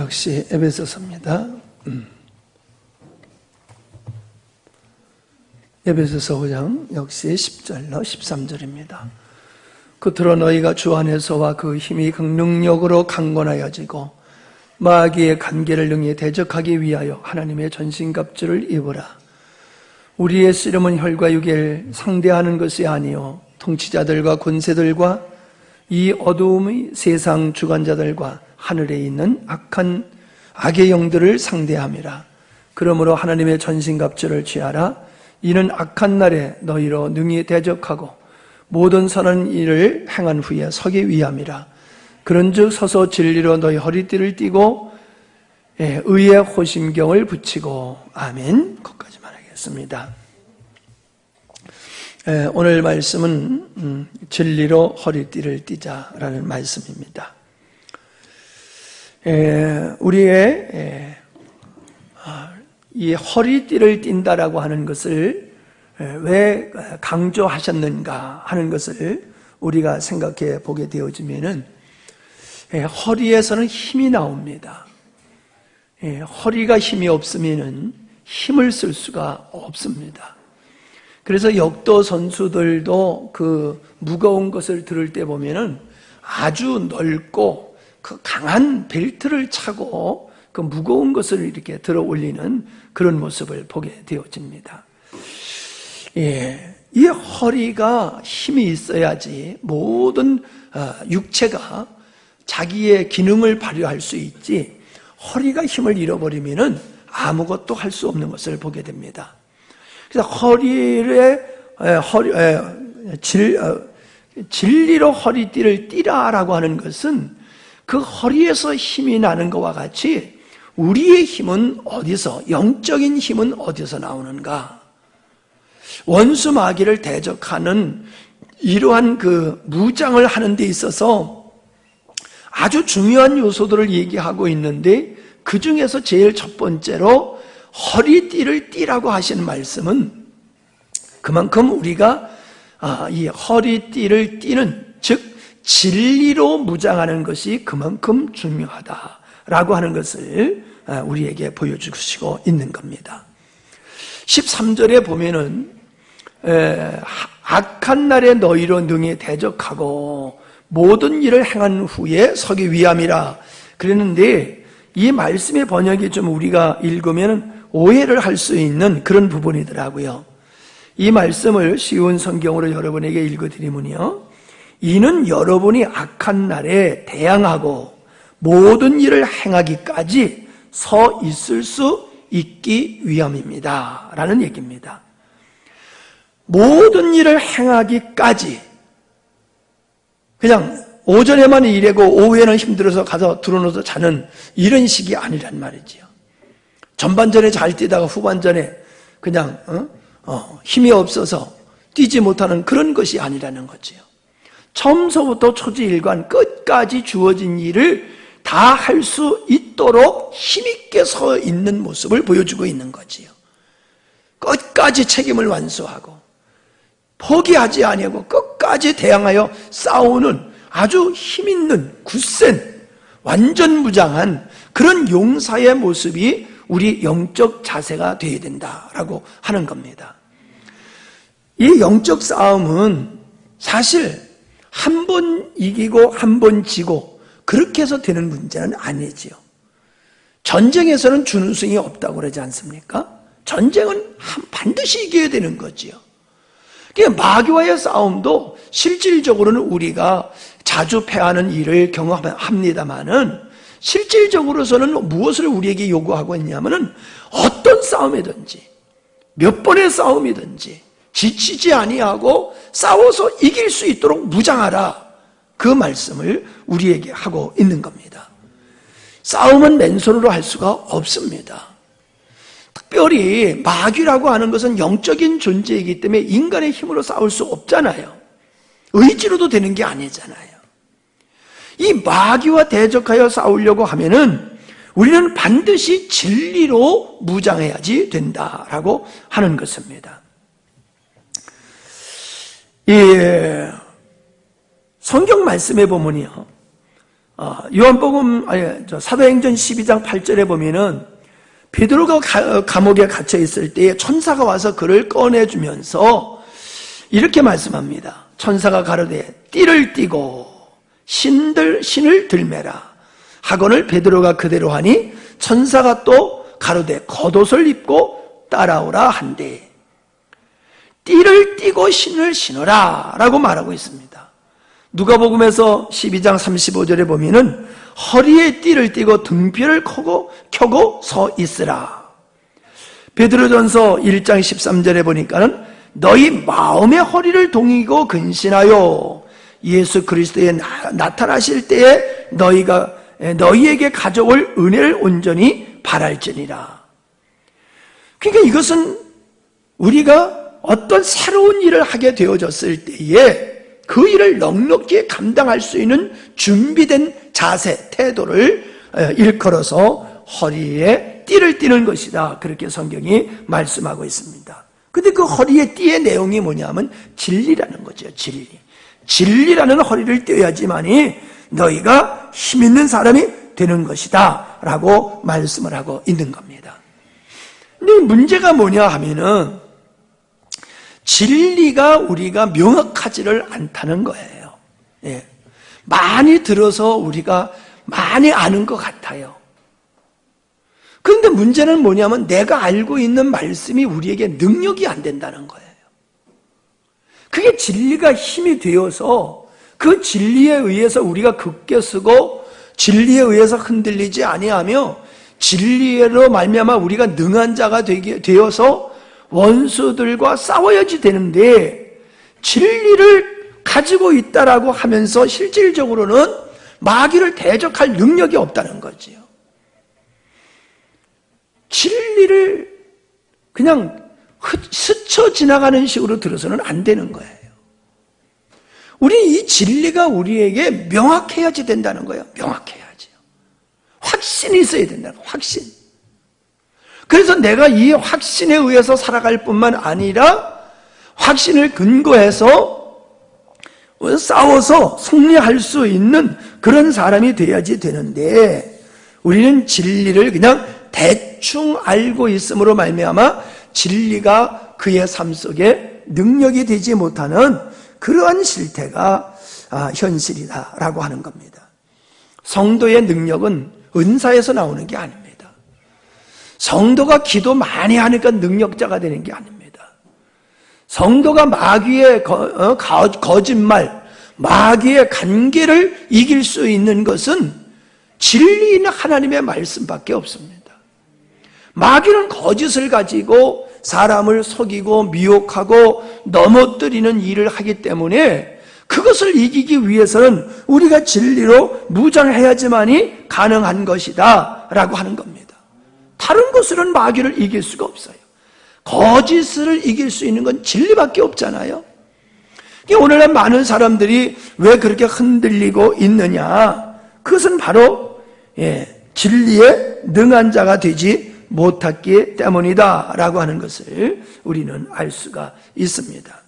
역시 에베소서입니다. 에베소서 5장 역시 10절로 13절입니다. 끝으로 너희가 주 안에서와 그 힘이 긍능력으로 강건하여지고 마귀의 관계를 능히 대적하기 위하여 하나님의 전신갑주를 입으라. 우리의 씨름은 혈과 육을 상대하는 것이 아니요 통치자들과 권세들과 이 어두움의 세상 주관자들과 하늘에 있는 악한 악의 영들을 상대함이라. 그러므로 하나님의 전신갑주를 취하라. 이는 악한 날에 너희로 능히 대적하고 모든 선한 일을 행한 후에 서기 위함이라. 그런즉 서서 진리로 너희 허리띠를 띠고 의의 호심경을 붙이고. 아멘. 거기까지만 하겠습니다. 오늘 말씀은 진리로 허리띠를 띠자라는 말씀입니다. 우리의 이 허리띠를 띈다라고 하는 것을 왜 강조하셨는가 하는 것을 우리가 생각해 보게 되어지면은 허리에서는 힘이 나옵니다. 허리가 힘이 없으면은 힘을 쓸 수가 없습니다. 그래서 역도 선수들도 그 무거운 것을 들을 때 보면은 아주 넓고 그 강한 벨트를 차고 그 무거운 것을 이렇게 들어 올리는 그런 모습을 보게 되어집니다. 이 허리가 힘이 있어야지 모든 육체가 자기의 기능을 발휘할 수 있지, 허리가 힘을 잃어버리면은 아무것도 할 수 없는 것을 보게 됩니다. 그래서 진리로 허리띠를 띠라라고 하는 것은 그 허리에서 힘이 나는 것과 같이 우리의 힘은 어디서, 영적인 힘은 어디서 나오는가? 원수 마귀를 대적하는 이러한 그 무장을 하는 데 있어서 아주 중요한 요소들을 얘기하고 있는데, 그 중에서 제일 첫 번째로 허리띠를 띠라고 하시는 말씀은 그만큼 우리가 이 허리띠를 띠는, 즉 진리로 무장하는 것이 그만큼 중요하다라고 하는 것을 우리에게 보여주시고 있는 겁니다. 13절에 보면은 악한 날에 너희로 능히 대적하고 모든 일을 행한 후에 서기 위함이라 그랬는데, 이 말씀의 번역이 좀 우리가 읽으면 오해를 할 수 있는 그런 부분이더라고요. 이 말씀을 쉬운 성경으로 여러분에게 읽어드리면요, 이는 여러분이 악한 날에 대항하고 모든 일을 행하기까지 서 있을 수 있기 위함입니다 라는 얘기입니다. 모든 일을 행하기까지, 그냥 오전에만 일하고 오후에는 힘들어서 가서 들어놓아서 자는 이런 식이 아니란 말이지요. 전반전에 잘 뛰다가 후반전에 그냥 힘이 없어서 뛰지 못하는 그런 것이 아니라는 거지요. 처음서부터 초지일관 끝까지 주어진 일을 다 할 수 있도록 힘있게 서 있는 모습을 보여주고 있는 거지요. 끝까지 책임을 완수하고 포기하지 아니하고 끝까지 대항하여 싸우는 아주 힘있는 굳센 완전 무장한 그런 용사의 모습이 우리 영적 자세가 되어야 된다라고 하는 겁니다. 이 영적 싸움은 사실 한 번 이기고 한 번 지고 그렇게 해서 되는 문제는 아니지요. 전쟁에서는 준우승이 없다고 그러지 않습니까? 전쟁은 반드시 이겨야 되는 거지요. 마귀와의 싸움도 실질적으로는 우리가 자주 패하는 일을 경험합니다만은, 실질적으로서는 무엇을 우리에게 요구하고 있냐면은 어떤 싸움이든지 몇 번의 싸움이든지 지치지 아니하고 싸워서 이길 수 있도록 무장하라, 그 말씀을 우리에게 하고 있는 겁니다. 싸움은 맨손으로 할 수가 없습니다. 특별히 마귀라고 하는 것은 영적인 존재이기 때문에 인간의 힘으로 싸울 수 없잖아요. 의지로도 되는 게 아니잖아요. 이 마귀와 대적하여 싸우려고 하면은 우리는 반드시 진리로 무장해야지 된다라고 하는 것입니다. 성경 말씀에 보면요, 사도행전 12장 8절에 보면은 베드로가 감옥에 갇혀 있을 때에 천사가 와서 그를 꺼내주면서 이렇게 말씀합니다. 천사가 가로되 띠를 띠고 신을 들매라 하거늘 베드로가 그대로 하니 천사가 또 가로되 겉옷을 입고 따라오라 한대. 띠를 띠고 신을 신어라 라고 말하고 있습니다. 누가복음에서 12장 35절에 보면은 허리에 띠를 띠고 등뼈를 켜고 서 있으라. 베드로전서 1장 13절에 보니까는 너희 마음의 허리를 동이고 근신하여 예수 그리스도에 나타나실 때에 너희에게 가져올 은혜를 온전히 바랄지니라. 그러니까 이것은 우리가 어떤 새로운 일을 하게 되어졌을 때에 그 일을 넉넉히 감당할 수 있는 준비된 자세, 태도를 일컬어서 허리에 띠를 띠는 것이다. 그렇게 성경이 말씀하고 있습니다. 근데 그 허리에 띠의 내용이 뭐냐면 진리라는 거죠. 진리라는 허리를 떼어야지만이 너희가 힘 있는 사람이 되는 것이다 라고 말씀을 하고 있는 겁니다. 근데 문제가 뭐냐 하면은 진리가 우리가 명확하지를 않다는 거예요. 예. 많이 들어서 우리가 많이 아는 것 같아요. 그런데 문제는 뭐냐면 내가 알고 있는 말씀이 우리에게 능력이 안 된다는 거예요. 그게 진리가 힘이 되어서 그 진리에 의해서 우리가 굳게 서고 진리에 의해서 흔들리지 아니하며 진리로 말미암아 우리가 능한 자가 되어서 원수들과 싸워야지 되는데 진리를 가지고 있다라고 하면서 실질적으로는 마귀를 대적할 능력이 없다는 거지요. 진리를 그냥 스쳐 지나가는 식으로 들어서는 안 되는 거예요. 우리 이 진리가 우리에게 명확해야지 된다는 거예요. 명확해야지. 확신이 있어야 된다는 거예요. 확신. 그래서 내가 이 확신에 의해서 살아갈 뿐만 아니라 확신을 근거해서 싸워서 승리할 수 있는 그런 사람이 돼야지 되는데 우리는 진리를 그냥 대충 알고 있음으로 말미암아 진리가 그의 삶 속에 능력이 되지 못하는 그러한 실태가 현실이다라고 하는 겁니다. 성도의 능력은 은사에서 나오는 게 아닙니다. 성도가 기도 많이 하니까 능력자가 되는 게 아닙니다. 성도가 마귀의 거짓말, 마귀의 간계를 이길 수 있는 것은 진리인 하나님의 말씀밖에 없습니다. 마귀는 거짓을 가지고 사람을 속이고 미혹하고 넘어뜨리는 일을 하기 때문에 그것을 이기기 위해서는 우리가 진리로 무장해야지만이 가능한 것이다 라고 하는 겁니다. 다른 것으로는 마귀를 이길 수가 없어요. 거짓을 이길 수 있는 건 진리밖에 없잖아요. 오늘날 많은 사람들이 왜 그렇게 흔들리고 있느냐? 그것은 바로 진리에 능한 자가 되지 못했기 때문이다 라고 하는 것을 우리는 알 수가 있습니다.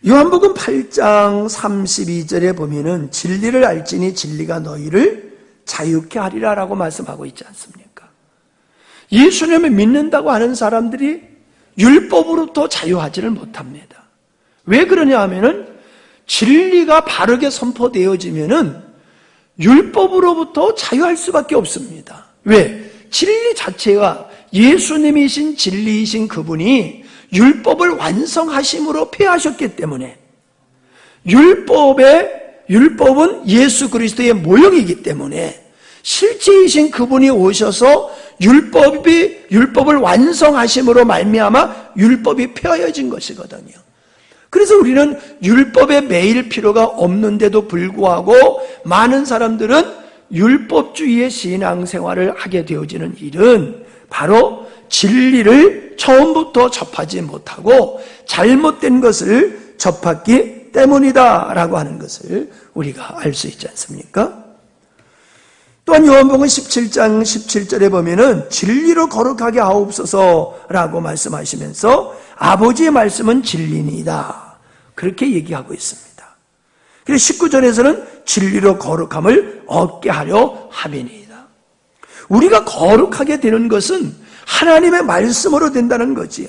요한복음 8장 32절에 보면은 진리를 알지니 진리가 너희를 자유케 하리라 라고 말씀하고 있지 않습니까? 예수님을 믿는다고 하는 사람들이 율법으로부터 자유하지를 못합니다. 왜 그러냐 하면은 진리가 바르게 선포되어지면은 율법으로부터 자유할 수밖에 없습니다. 왜? 진리 자체가 예수님이신 진리이신 그분이 율법을 완성하심으로 폐하셨기 때문에 율법은 예수 그리스도의 모형이기 때문에 실제이신 그분이 오셔서 율법을 완성하심으로 말미암아 율법이 폐하여진 것이거든요. 그래서 우리는 율법에 매일 필요가 없는데도 불구하고 많은 사람들은 율법주의의 신앙생활을 하게 되어지는 일은 바로 진리를 처음부터 접하지 못하고 잘못된 것을 접했기 때문이다 라고 하는 것을 우리가 알 수 있지 않습니까? 또한 요한복음 17장 17절에 보면은 진리로 거룩하게 하옵소서라고 말씀하시면서 아버지의 말씀은 진리니이다, 그렇게 얘기하고 있습니다. 그래서 19절에서는 진리로 거룩함을 얻게 하려 함이니이다. 우리가 거룩하게 되는 것은 하나님의 말씀으로 된다는 거지요.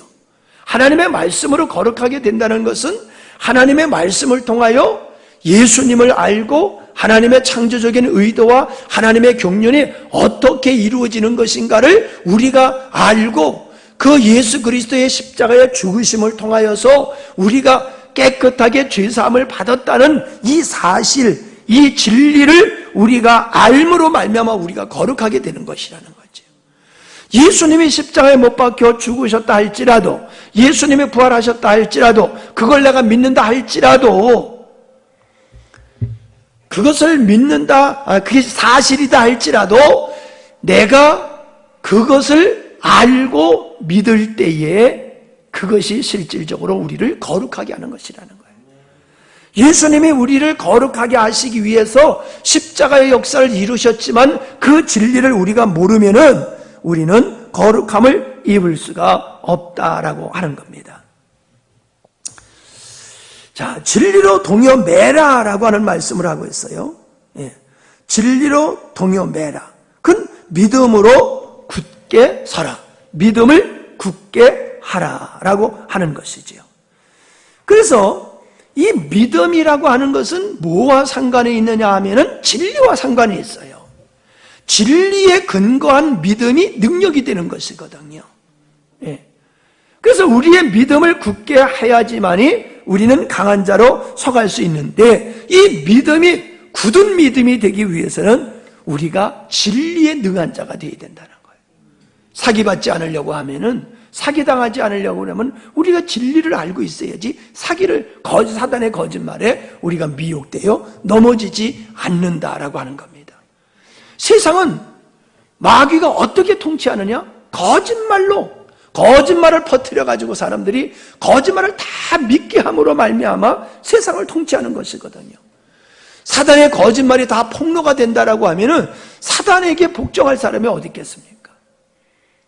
하나님의 말씀으로 거룩하게 된다는 것은 하나님의 말씀을 통하여 예수님을 알고 하나님의 창조적인 의도와 하나님의 경륜이 어떻게 이루어지는 것인가를 우리가 알고 그 예수 그리스도의 십자가의 죽으심을 통하여서 우리가 깨끗하게 죄사함을 받았다는 이 사실, 이 진리를 우리가 알므로 말미암아 우리가 거룩하게 되는 것이라는 거죠. 예수님이 십자가에 못 박혀 죽으셨다 할지라도, 예수님이 부활하셨다 할지라도, 그걸 내가 믿는다 할지라도, 그것을 믿는다, 그게 사실이다 할지라도 내가 그것을 알고 믿을 때에 그것이 실질적으로 우리를 거룩하게 하는 것이라는 거예요. 예수님이 우리를 거룩하게 하시기 위해서 십자가의 역사를 이루셨지만 그 진리를 우리가 모르면은 우리는 거룩함을 입을 수가 없다라고 하는 겁니다. 자, 진리로 동요매라라고 하는 말씀을 하고 있어요. 예. 진리로 동요매라. 그건 믿음으로 굳게 서라. 믿음을 굳게 하라라고 하는 것이지요. 그래서 이 믿음이라고 하는 것은 뭐와 상관이 있느냐 하면은 진리와 상관이 있어요. 진리에 근거한 믿음이 능력이 되는 것이거든요. 예. 그래서 우리의 믿음을 굳게 해야지만이 우리는 강한 자로 서갈 수 있는데, 이 믿음이 굳은 믿음이 되기 위해서는 우리가 진리에 능한 자가 되어야 된다는 거예요. 사기받지 않으려고 하면은, 사기당하지 않으려고 하면 우리가 진리를 알고 있어야지 사단의 거짓말에 우리가 미혹되어 넘어지지 않는다라고 하는 겁니다. 세상은 마귀가 어떻게 통치하느냐? 거짓말을 퍼뜨려가지고 사람들이 거짓말을 다 믿게 함으로 말미암아 세상을 통치하는 것이거든요. 사단의 거짓말이 다 폭로가 된다라고 하면은 사단에게 복종할 사람이 어디 있겠습니까?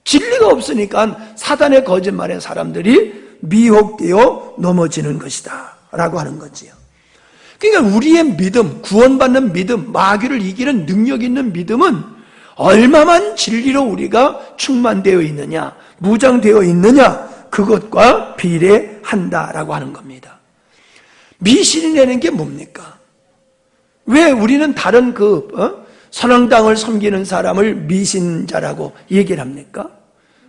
진리가 없으니까 사단의 거짓말에 사람들이 미혹되어 넘어지는 것이다 라고 하는 거지요. 그러니까 우리의 믿음, 구원받는 믿음, 마귀를 이기는 능력 있는 믿음은 얼마만 진리로 우리가 충만되어 있느냐, 무장되어 있느냐, 그것과 비례한다라고 하는 겁니다. 미신이라는 게 뭡니까? 왜 우리는 다른 선왕당을 섬기는 사람을 미신자라고 얘기를 합니까?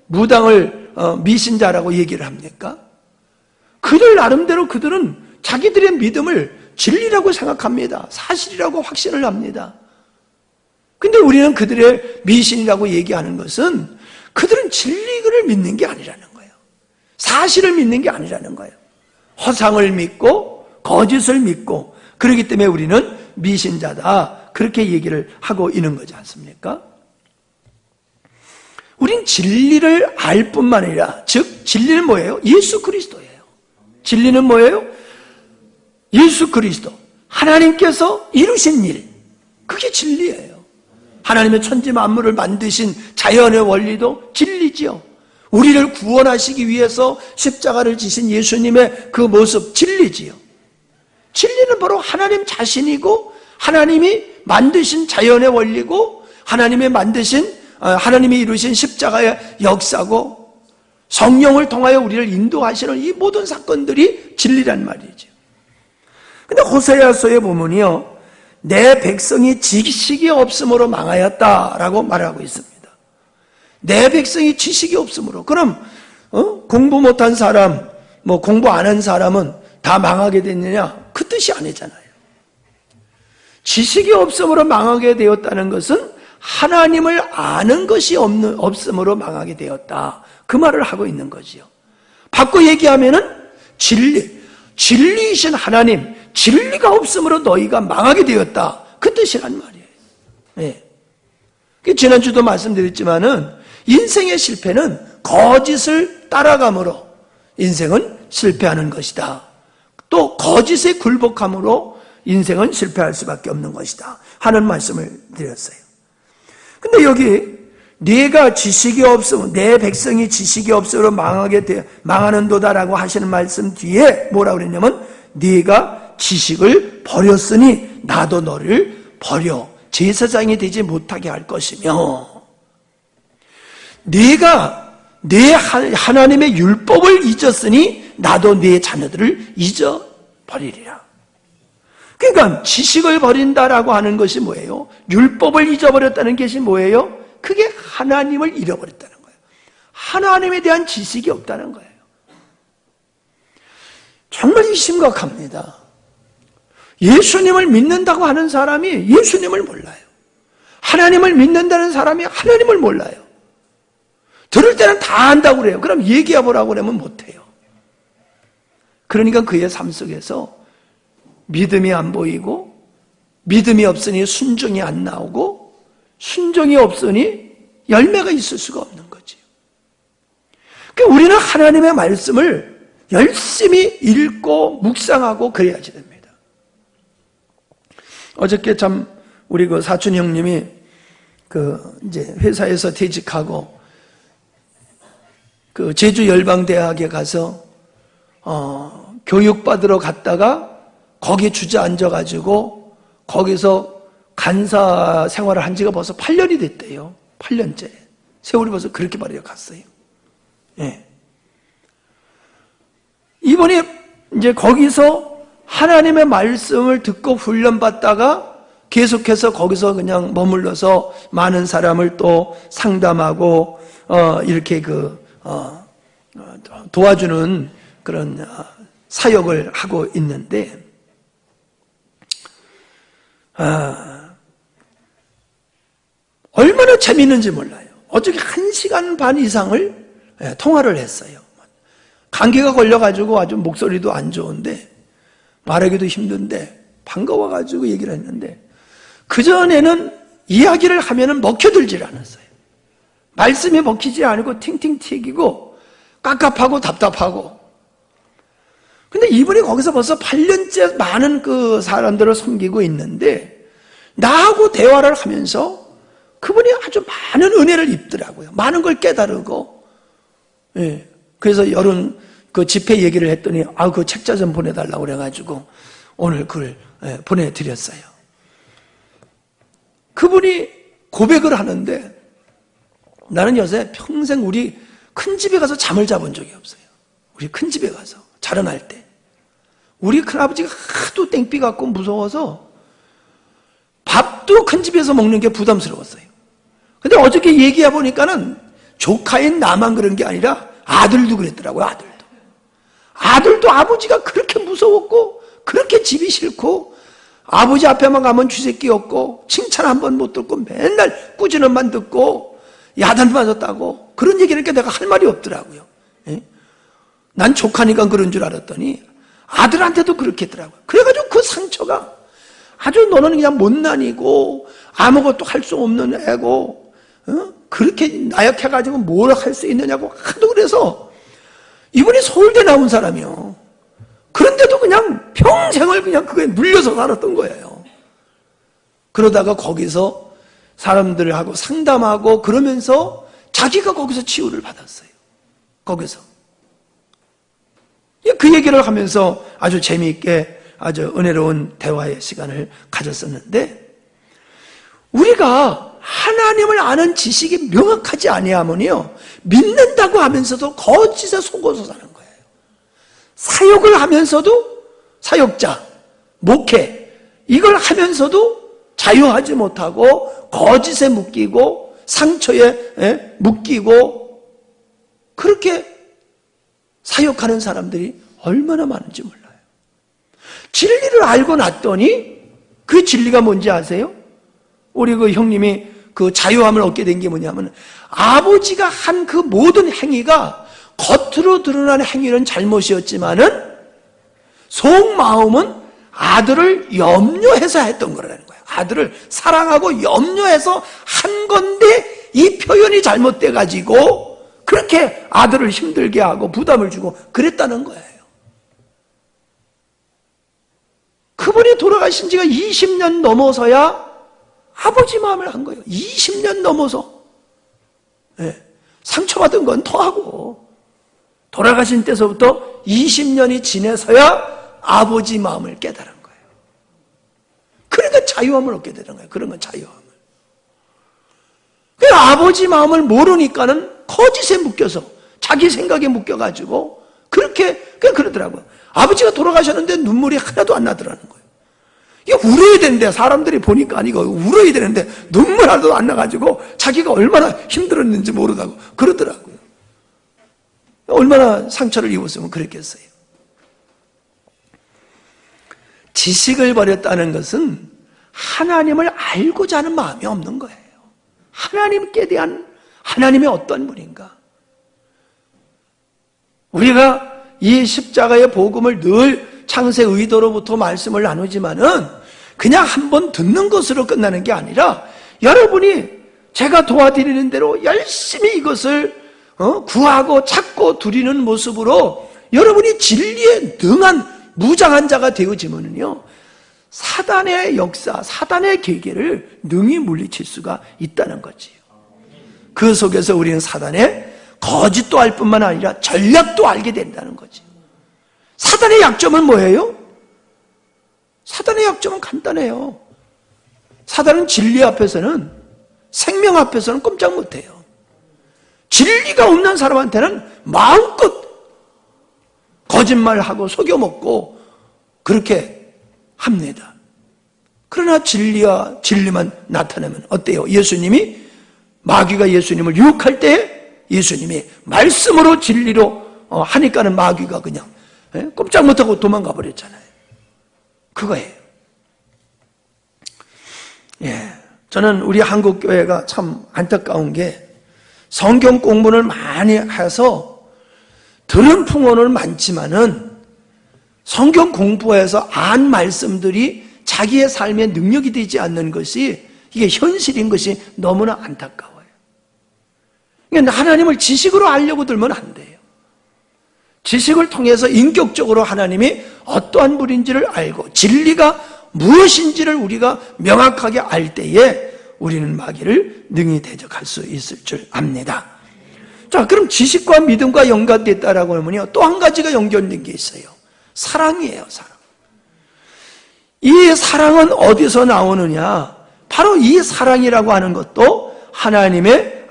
무당을 미신자라고 얘기를 합니까? 그들 나름대로 그들은 자기들의 믿음을 진리라고 생각합니다. 사실이라고 확신을 합니다. 근데 우리는 그들의 미신이라고 얘기하는 것은 그들은 진리를 믿는 게 아니라는 거예요. 사실을 믿는 게 아니라는 거예요. 허상을 믿고 거짓을 믿고, 그렇기 때문에 우리는 미신자다, 그렇게 얘기를 하고 있는 거지 않습니까? 우린 진리를 알 뿐만 아니라, 즉 진리는 뭐예요? 예수 그리스도예요. 진리는 뭐예요? 예수 그리스도, 하나님께서 이루신 일, 그게 진리예요. 하나님의 천지 만물을 만드신 자연의 원리도 진리지요. 우리를 구원하시기 위해서 십자가를 지신 예수님의 그 모습, 진리지요. 진리는 바로 하나님 자신이고, 하나님이 만드신 자연의 원리고, 하나님이 이루신 십자가의 역사고, 성령을 통하여 우리를 인도하시는 이 모든 사건들이 진리란 말이죠. 근데 호세아서에 보면요, 내 백성이 지식이 없음으로 망하였다라고 말하고 있습니다. 내 백성이 지식이 없음으로. 그럼 공부 못한 사람, 공부 안 한 사람은 다 망하게 됐느냐? 그 뜻이 아니잖아요. 지식이 없음으로 망하게 되었다는 것은 하나님을 아는 것이 없음으로 망하게 되었다, 그 말을 하고 있는 거지요. 바꿔 얘기하면은 진리이신 하나님, 진리가 없음으로 너희가 망하게 되었다, 그 뜻이란 말이에요. 네. 지난주도 말씀드렸지만은 인생의 실패는 거짓을 따라감으로 인생은 실패하는 것이다. 또 거짓에 굴복함으로 인생은 실패할 수밖에 없는 것이다 하는 말씀을 드렸어요. 근데 여기 네가 지식이 없으면 내 백성이 지식이 없으므로 망하는도다라고 하시는 말씀 뒤에 뭐라 그랬냐면 네가 지식을 버렸으니 나도 너를 버려 제사장이 되지 못하게 할 것이며 네가 내 하나님의 율법을 잊었으니 나도 네 자녀들을 잊어버리리라. 그러니까 지식을 버린다라고 하는 것이 뭐예요? 율법을 잊어버렸다는 것이 뭐예요? 그게 하나님을 잃어버렸다는 거예요. 하나님에 대한 지식이 없다는 거예요. 정말 심각합니다. 예수님을 믿는다고 하는 사람이 예수님을 몰라요. 하나님을 믿는다는 사람이 하나님을 몰라요. 들을 때는 다 안다고 그래요. 그럼 얘기해보라고 그러면 못해요. 그러니까 그의 삶 속에서 믿음이 안 보이고 믿음이 없으니 순종이 안 나오고 순종이 없으니 열매가 있을 수가 없는 거지요. 그러니까 우리는 하나님의 말씀을 열심히 읽고 묵상하고 그래야지 됩니다. 어저께 참 우리 그 사촌 형님이 이제 회사에서 퇴직하고 그 제주 열방대학에 가서 교육받으러 갔다가 거기 주저앉아가지고 거기서 간사 생활을 한 지가 벌써 8년이 됐대요. 8년째. 세월이 벌써 그렇게 말이야 갔어요. 예. 이번에 이제 거기서 하나님의 말씀을 듣고 훈련받다가 계속해서 거기서 그냥 머물러서 많은 사람을 또 상담하고 이렇게 도와주는 그런 사역을 하고 있는데 얼마나 재미있는지 몰라요. 어저께 1시간 반 이상을 통화를 했어요. 감기가 걸려가지고 아주 목소리도 안 좋은데 말하기도 힘든데 반가워가지고 얘기를 했는데 그전에는 이야기를 하면은 먹혀들질 않았어요. 말씀이 먹히지 않고 팅팅 튀기고 깝깝하고 답답하고. 근데 이분이 거기서 벌써 8년째 많은 그 사람들을 섬기고 있는데 나하고 대화를 하면서 그분이 아주 많은 은혜를 입더라고요. 많은 걸 깨달으고. 예. 그래서 여름 그 집회 얘기를 했더니 그 책자 좀 보내달라고 그래가지고 오늘 그걸 보내드렸어요. 그분이 고백을 하는데 나는 요새 평생 우리 큰 집에 가서 잠을 자본 적이 없어요. 우리 큰 집에 가서 자려날 때 우리 큰아버지가 하도 땡삐 갖고 무서워서 밥도 큰 집에서 먹는 게 부담스러웠어요. 근데 어저께 얘기해 보니까는 조카인 나만 그런 게 아니라 아들도 그랬더라고요. 아들도 아버지가 그렇게 무서웠고 그렇게 집이 싫고 아버지 앞에만 가면 쥐새끼였고 칭찬 한 번 못 듣고 맨날 꾸짖음만 듣고 야단 맞았다고 그런 얘기니까 내가 할 말이 없더라고요. 예? 난 조카니까 그런 줄 알았더니 아들한테도 그렇게 했더라고요. 그래가지고 그 상처가 아주 너는 그냥 못난이고 아무것도 할 수 없는 애고 그렇게 나약해가지고 뭘 할 수 있느냐고 하도 그래서 이분이 서울대 나온 사람이요. 그런데도 그냥 평생을 그냥 그거에 눌려서 살았던 거예요. 그러다가 거기서 사람들하고 상담하고 그러면서 자기가 거기서 치유를 받았어요. 거기서. 그 얘기를 하면서 아주 재미있게 아주 은혜로운 대화의 시간을 가졌었는데 우리가 하나님을 아는 지식이 명확하지 아니하면요 믿는다고 하면서도 거짓에 속어서 사는 거예요. 사역을 하면서도 사역자, 목회 이걸 하면서도 자유하지 못하고 거짓에 묶이고 상처에 묶이고 그렇게 사역하는 사람들이 얼마나 많은지 몰라요. 진리를 알고 났더니 그 진리가 뭔지 아세요? 우리 그 형님이 그 자유함을 얻게 된 게 뭐냐면 아버지가 한 그 모든 행위가 겉으로 드러나는 행위는 잘못이었지만은 속마음은 아들을 염려해서 했던 거라는 거예요. 아들을 사랑하고 염려해서 한 건데 이 표현이 잘못돼 가지고 그렇게 아들을 힘들게 하고 부담을 주고 그랬다는 거예요. 그분이 돌아가신 지가 20년 넘어서야 아버지 마음을 한 거예요. 20년 넘어서. 예, 상처받은 건 더하고 돌아가신 때서부터 20년이 지내서야 아버지 마음을 깨달은 거예요. 그러니까 자유함을 얻게 되는 거예요. 그런 건 자유함을. 그 아버지 마음을 모르니까는 거짓에 묶여서 자기 생각에 묶여가지고 그렇게 그러더라고요. 아버지가 돌아가셨는데 눈물이 하나도 안 나더라는 거예요. 이거 울어야 되는데 사람들이 보니까 이거 울어야 되는데 눈물 하나도 안 나가지고 자기가 얼마나 힘들었는지 모르다고 그러더라고요. 얼마나 상처를 입었으면 그랬겠어요. 지식을 버렸다는 것은 하나님을 알고자 하는 마음이 없는 거예요. 하나님께 대한 하나님의 어떤 분인가. 우리가 이 십자가의 복음을 늘 창세 의도로부터 말씀을 나누지만은 그냥 한번 듣는 것으로 끝나는 게 아니라 여러분이 제가 도와드리는 대로 열심히 이것을 구하고 찾고 누리는 모습으로 여러분이 진리에 능한 무장한 자가 되어지면은요, 사단의 역사, 사단의 계계를 능히 물리칠 수가 있다는 거지요. 그 속에서 우리는 사단의 거짓도 알 뿐만 아니라 전략도 알게 된다는 거지. 사단의 약점은 뭐예요? 사단의 약점은 간단해요. 사단은 진리 앞에서는, 생명 앞에서는 꼼짝 못해요. 진리가 없는 사람한테는 마음껏 거짓말하고 속여먹고 그렇게 합니다. 그러나 진리만 나타내면 어때요? 예수님이, 마귀가 예수님을 유혹할 때 예수님이 말씀으로 진리로 하니까는 마귀가 그냥 꼼짝 못하고 도망가 버렸잖아요. 그거예요. 예, 저는 우리 한국 교회가 참 안타까운 게 성경 공부를 많이 해서 들은 풍어는 많지만은 성경 공부해서 안 말씀들이 자기의 삶의 능력이 되지 않는 것이, 이게 현실인 것이 너무나 안타까워요. 그러니까 하나님을 지식으로 알려고 들면 안 돼요. 지식을 통해서 인격적으로 하나님이 어떠한 분인지를 알고 진리가 무엇인지를 우리가 명확하게 알 때에 우리는 마귀를 능히 대적할 수 있을 줄 압니다. 자, 그럼 지식과 믿음과 연관됐다라고 하면요, 또 한 가지가 연결된 게 있어요. 사랑이에요, 사랑. 이 사랑은 어디서 나오느냐? 바로 이 사랑이라고 하는 것도 하나님을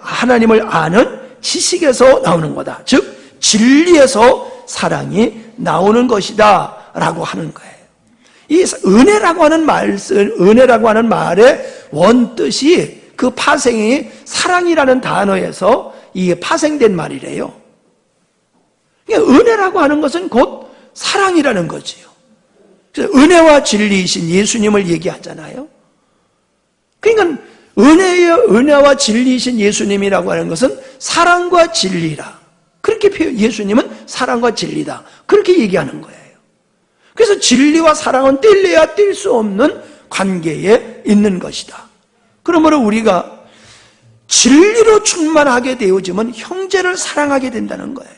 아는 지식에서 나오는 거다. 즉 진리에서 사랑이 나오는 것이다 라고 하는 거예요. 이 은혜라고 하는 말의 원뜻이, 그 파생이 사랑이라는 단어에서 이게 파생된 말이래요. 그러니까 은혜라고 하는 것은 곧 사랑이라는 거지요. 그래서 은혜와 진리이신 예수님을 얘기하잖아요. 그러니까 은혜와 진리이신 예수님이라고 하는 것은 사랑과 진리라. 그렇게 예수님은 사랑과 진리다. 그렇게 얘기하는 거예요. 그래서 진리와 사랑은 뗄래야 뗄 수 없는 관계에 있는 것이다. 그러므로 우리가 진리로 충만하게 되어지면 형제를 사랑하게 된다는 거예요.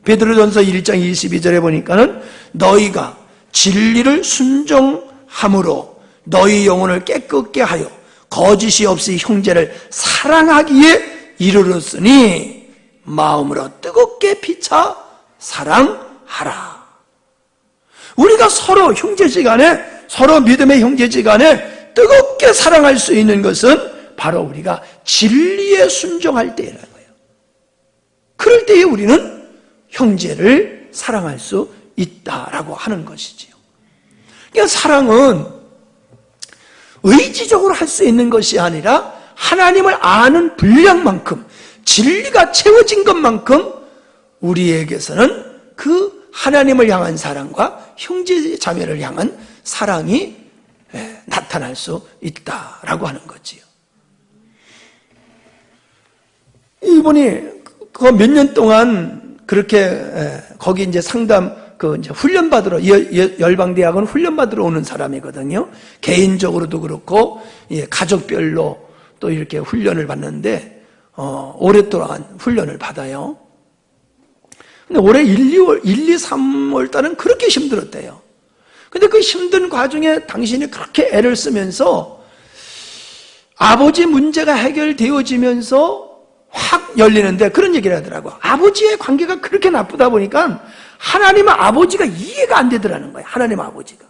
베드로전서 1장 22절에 보니까는 너희가 진리를 순종함으로 너희 영혼을 깨끗게 하여 거짓이 없이 형제를 사랑하기에 이르렀으니 마음으로 뜨겁게 피차 사랑하라. 우리가 서로 형제지간에, 서로 믿음의 형제지간에 뜨겁게 사랑할 수 있는 것은 바로 우리가 진리에 순종할 때라는 거예요. 그럴 때에 우리는 형제를 사랑할 수 있다라고 하는 것이지요. 그러니까 사랑은 의지적으로 할 수 있는 것이 아니라 하나님을 아는 분량만큼, 진리가 채워진 것만큼 우리에게서는 그 하나님을 향한 사랑과 형제 자매를 향한 사랑이 나타날 수 있다라고 하는 거지요. 이분이 그 몇 년 동안 그렇게 거기 이제 상담 이제 훈련 받으러, 열방대학은 훈련 받으러 오는 사람이거든요. 개인적으로도 그렇고 가족별로 또 이렇게 훈련을 받는데 오랫동안 훈련을 받아요. 근데 올해 1, 2, 3월 달은 그렇게 힘들었대요. 근데 그 힘든 과정에 당신이 그렇게 애를 쓰면서 아버지 문제가 해결되어지면서 확 열리는데 그런 얘기를 하더라고요. 아버지의 관계가 그렇게 나쁘다 보니까 하나님의 아버지가 이해가 안 되더라는 거예요. 하나님 아버지가.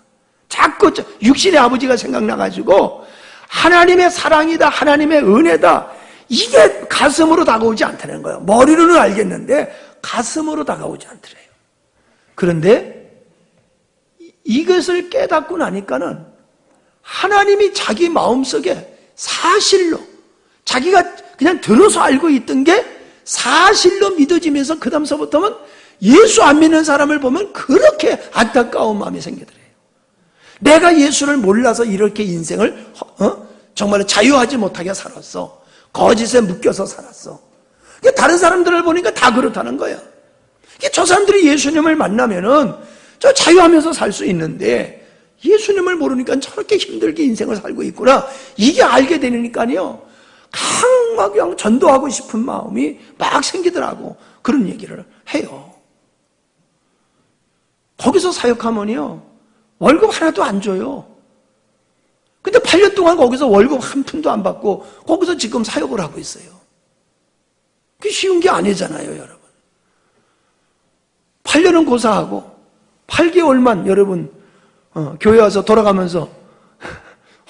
자꾸 육신의 아버지가 생각나가지고 하나님의 사랑이다, 하나님의 은혜다, 이게 가슴으로 다가오지 않다는 거예요. 머리로는 알겠는데 가슴으로 다가오지 않더래요. 그런데 이것을 깨닫고 나니까는 하나님이 자기 마음속에 사실로, 자기가 그냥 들어서 알고 있던 게 사실로 믿어지면서 그 다음서부터는 예수 안 믿는 사람을 보면 그렇게 안타까운 마음이 생기더래요. 내가 예수를 몰라서 이렇게 인생을 정말 자유하지 못하게 살았어. 거짓에 묶여서 살았어. 다른 사람들을 보니까 다 그렇다는 거야. 저 사람들이 예수님을 만나면은 저 자유하면서 살 수 있는데 예수님을 모르니까 저렇게 힘들게 인생을 살고 있구나. 이게 알게 되니까요. 막 그냥 전도하고 싶은 마음이 막 생기더라고. 그런 얘기를 해요. 거기서 사역하면요. 월급 하나도 안 줘요. 근데 8년 동안 거기서 월급 한 푼도 안 받고 거기서 지금 사역을 하고 있어요. 그게 쉬운 게 아니잖아요, 여러분. 8년은 고사하고 8개월만 여러분 교회 와서 돌아가면서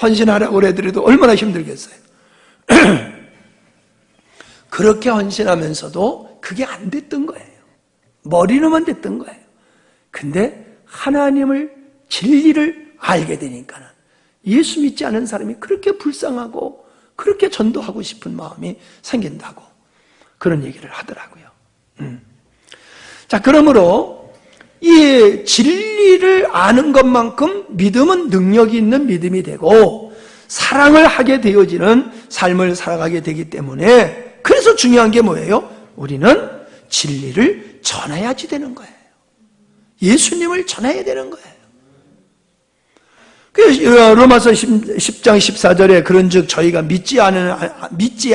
헌신하라고 해드려도 얼마나 힘들겠어요. 그렇게 헌신하면서도 그게 안 됐던 거예요. 머리로만 됐던 거예요. 근데 하나님을, 진리를 알게 되니까는 예수 믿지 않은 사람이 그렇게 불쌍하고 그렇게 전도하고 싶은 마음이 생긴다고 그런 얘기를 하더라고요. 자, 그러므로 이 진리를 아는 것만큼 믿음은 능력이 있는 믿음이 되고 사랑을 하게 되어지는 삶을 살아가게 되기 때문에, 그래서 중요한 게 뭐예요? 우리는 진리를 전해야지 되는 거예요. 예수님을 전해야 되는 거예요. 로마서 10장 14절에 그런즉 저희가 믿지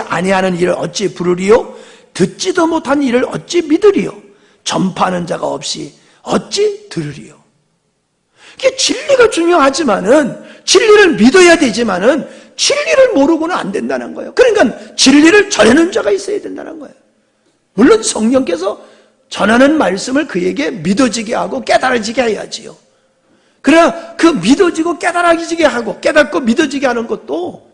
아니하는 일을 어찌 부르리요? 듣지도 못한 일을 어찌 믿으리요? 전파하는 자가 없이 어찌 들으리요? 이게 진리가 중요하지만은, 진리를 믿어야 되지만은 진리를 모르고는 안 된다는 거예요. 그러니까 진리를 전하는 자가 있어야 된다는 거예요. 물론 성령께서 전하는 말씀을 그에게 믿어지게 하고 깨달아지게 해야지요. 그러나 그 믿어지고 깨달아지게 하고 깨닫고 믿어지게 하는 것도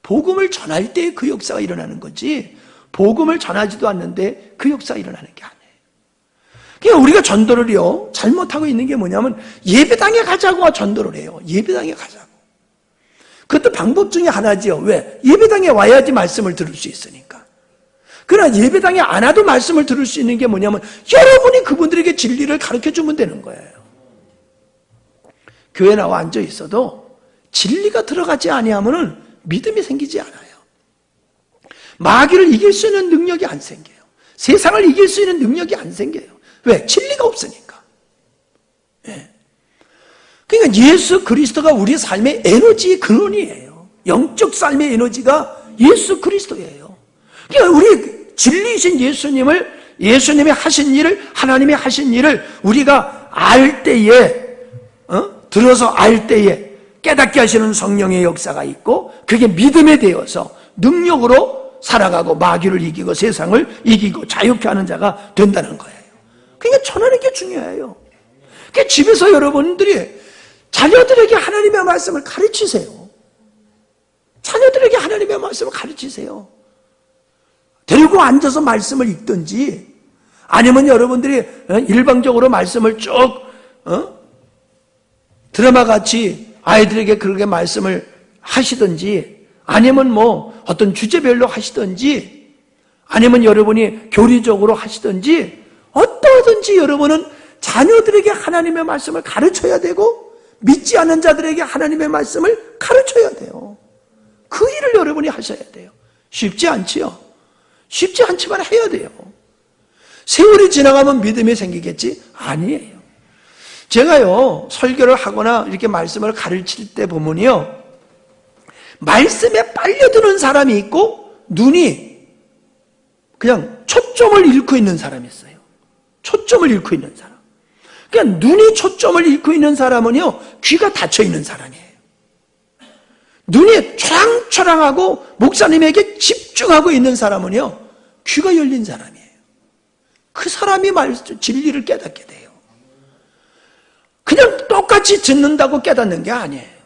복음을 전할 때 그 역사가 일어나는 거지, 복음을 전하지도 않는데 그 역사가 일어나는 게 아니에요. 그러니까 우리가 전도를요, 잘못하고 있는 게 뭐냐면 예배당에 가자고 전도를 해요. 예배당에 가자고. 그것도 방법 중에 하나지요. 왜? 예배당에 와야지 말씀을 들을 수 있으니까. 그러나 예배당에 안 와도 말씀을 들을 수 있는 게 뭐냐면 여러분이 그분들에게 진리를 가르쳐주면 되는 거예요. 교회 나와 앉아 있어도 진리가 들어가지 아니하면은 믿음이 생기지 않아요. 마귀를 이길 수 있는 능력이 안 생겨요. 세상을 이길 수 있는 능력이 안 생겨요. 왜? 진리가 없으니까. 예. 그러니까 예수 그리스도가 우리 삶의 에너지의 근원이에요. 영적 삶의 에너지가 예수 그리스도예요. 그러니까 우리 진리이신 예수님이 하신 일을, 하나님이 하신 일을 우리가 알 때에, 들어서 알 때에 깨닫게 하시는 성령의 역사가 있고, 그게 믿음에 되어서 능력으로 살아가고 마귀를 이기고 세상을 이기고 자유케 하는 자가 된다는 거예요. 그러니까 전하는 게 중요해요. 그러니까 집에서 여러분들이 자녀들에게 하나님의 말씀을 가르치세요. 자녀들에게 하나님의 말씀을 가르치세요. 데리고 앉아서 말씀을 읽든지, 아니면 여러분들이 일방적으로 말씀을 쭉 드라마같이 아이들에게 그렇게 말씀을 하시든지, 아니면 뭐 어떤 주제별로 하시든지, 아니면 여러분이 교리적으로 하시든지, 어떠든지 여러분은 자녀들에게 하나님의 말씀을 가르쳐야 되고 믿지 않는 자들에게 하나님의 말씀을 가르쳐야 돼요. 그 일을 여러분이 하셔야 돼요. 쉽지 않지요? 쉽지 않지만 해야 돼요. 세월이 지나가면 믿음이 생기겠지? 아니에요. 제가요, 설교를 하거나 이렇게 말씀을 가르칠 때 보면요, 말씀에 빨려드는 사람이 있고 눈이 그냥 초점을 잃고 있는 사람이 있어요. 초점을 잃고 있는 사람. 그러니까 눈이 초점을 잃고 있는 사람은요, 귀가 닫혀 있는 사람이에요. 눈이 초랑초랑하고 목사님에게 집중하고 있는 사람은요, 귀가 열린 사람이에요. 그 사람이 진리를 깨닫게 돼요. 그냥 똑같이 듣는다고 깨닫는 게 아니에요.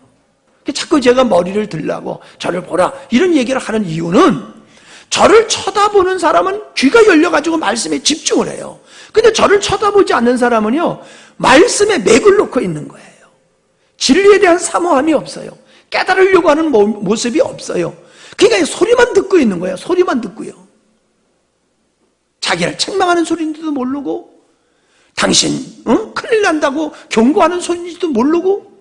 자꾸 제가 머리를 들라고 저를 보라 이런 얘기를 하는 이유는, 저를 쳐다보는 사람은 귀가 열려가지고 말씀에 집중을 해요. 근데 저를 쳐다보지 않는 사람은요, 말씀에 맥을 놓고 있는 거예요. 진리에 대한 사모함이 없어요. 깨달으려고 하는 모습이 없어요. 그러니까 소리만 듣고 있는 거예요. 소리만 듣고요. 자기를 책망하는 소리인지도 모르고, 당신 큰일 난다고 경고하는 소리인지도 모르고,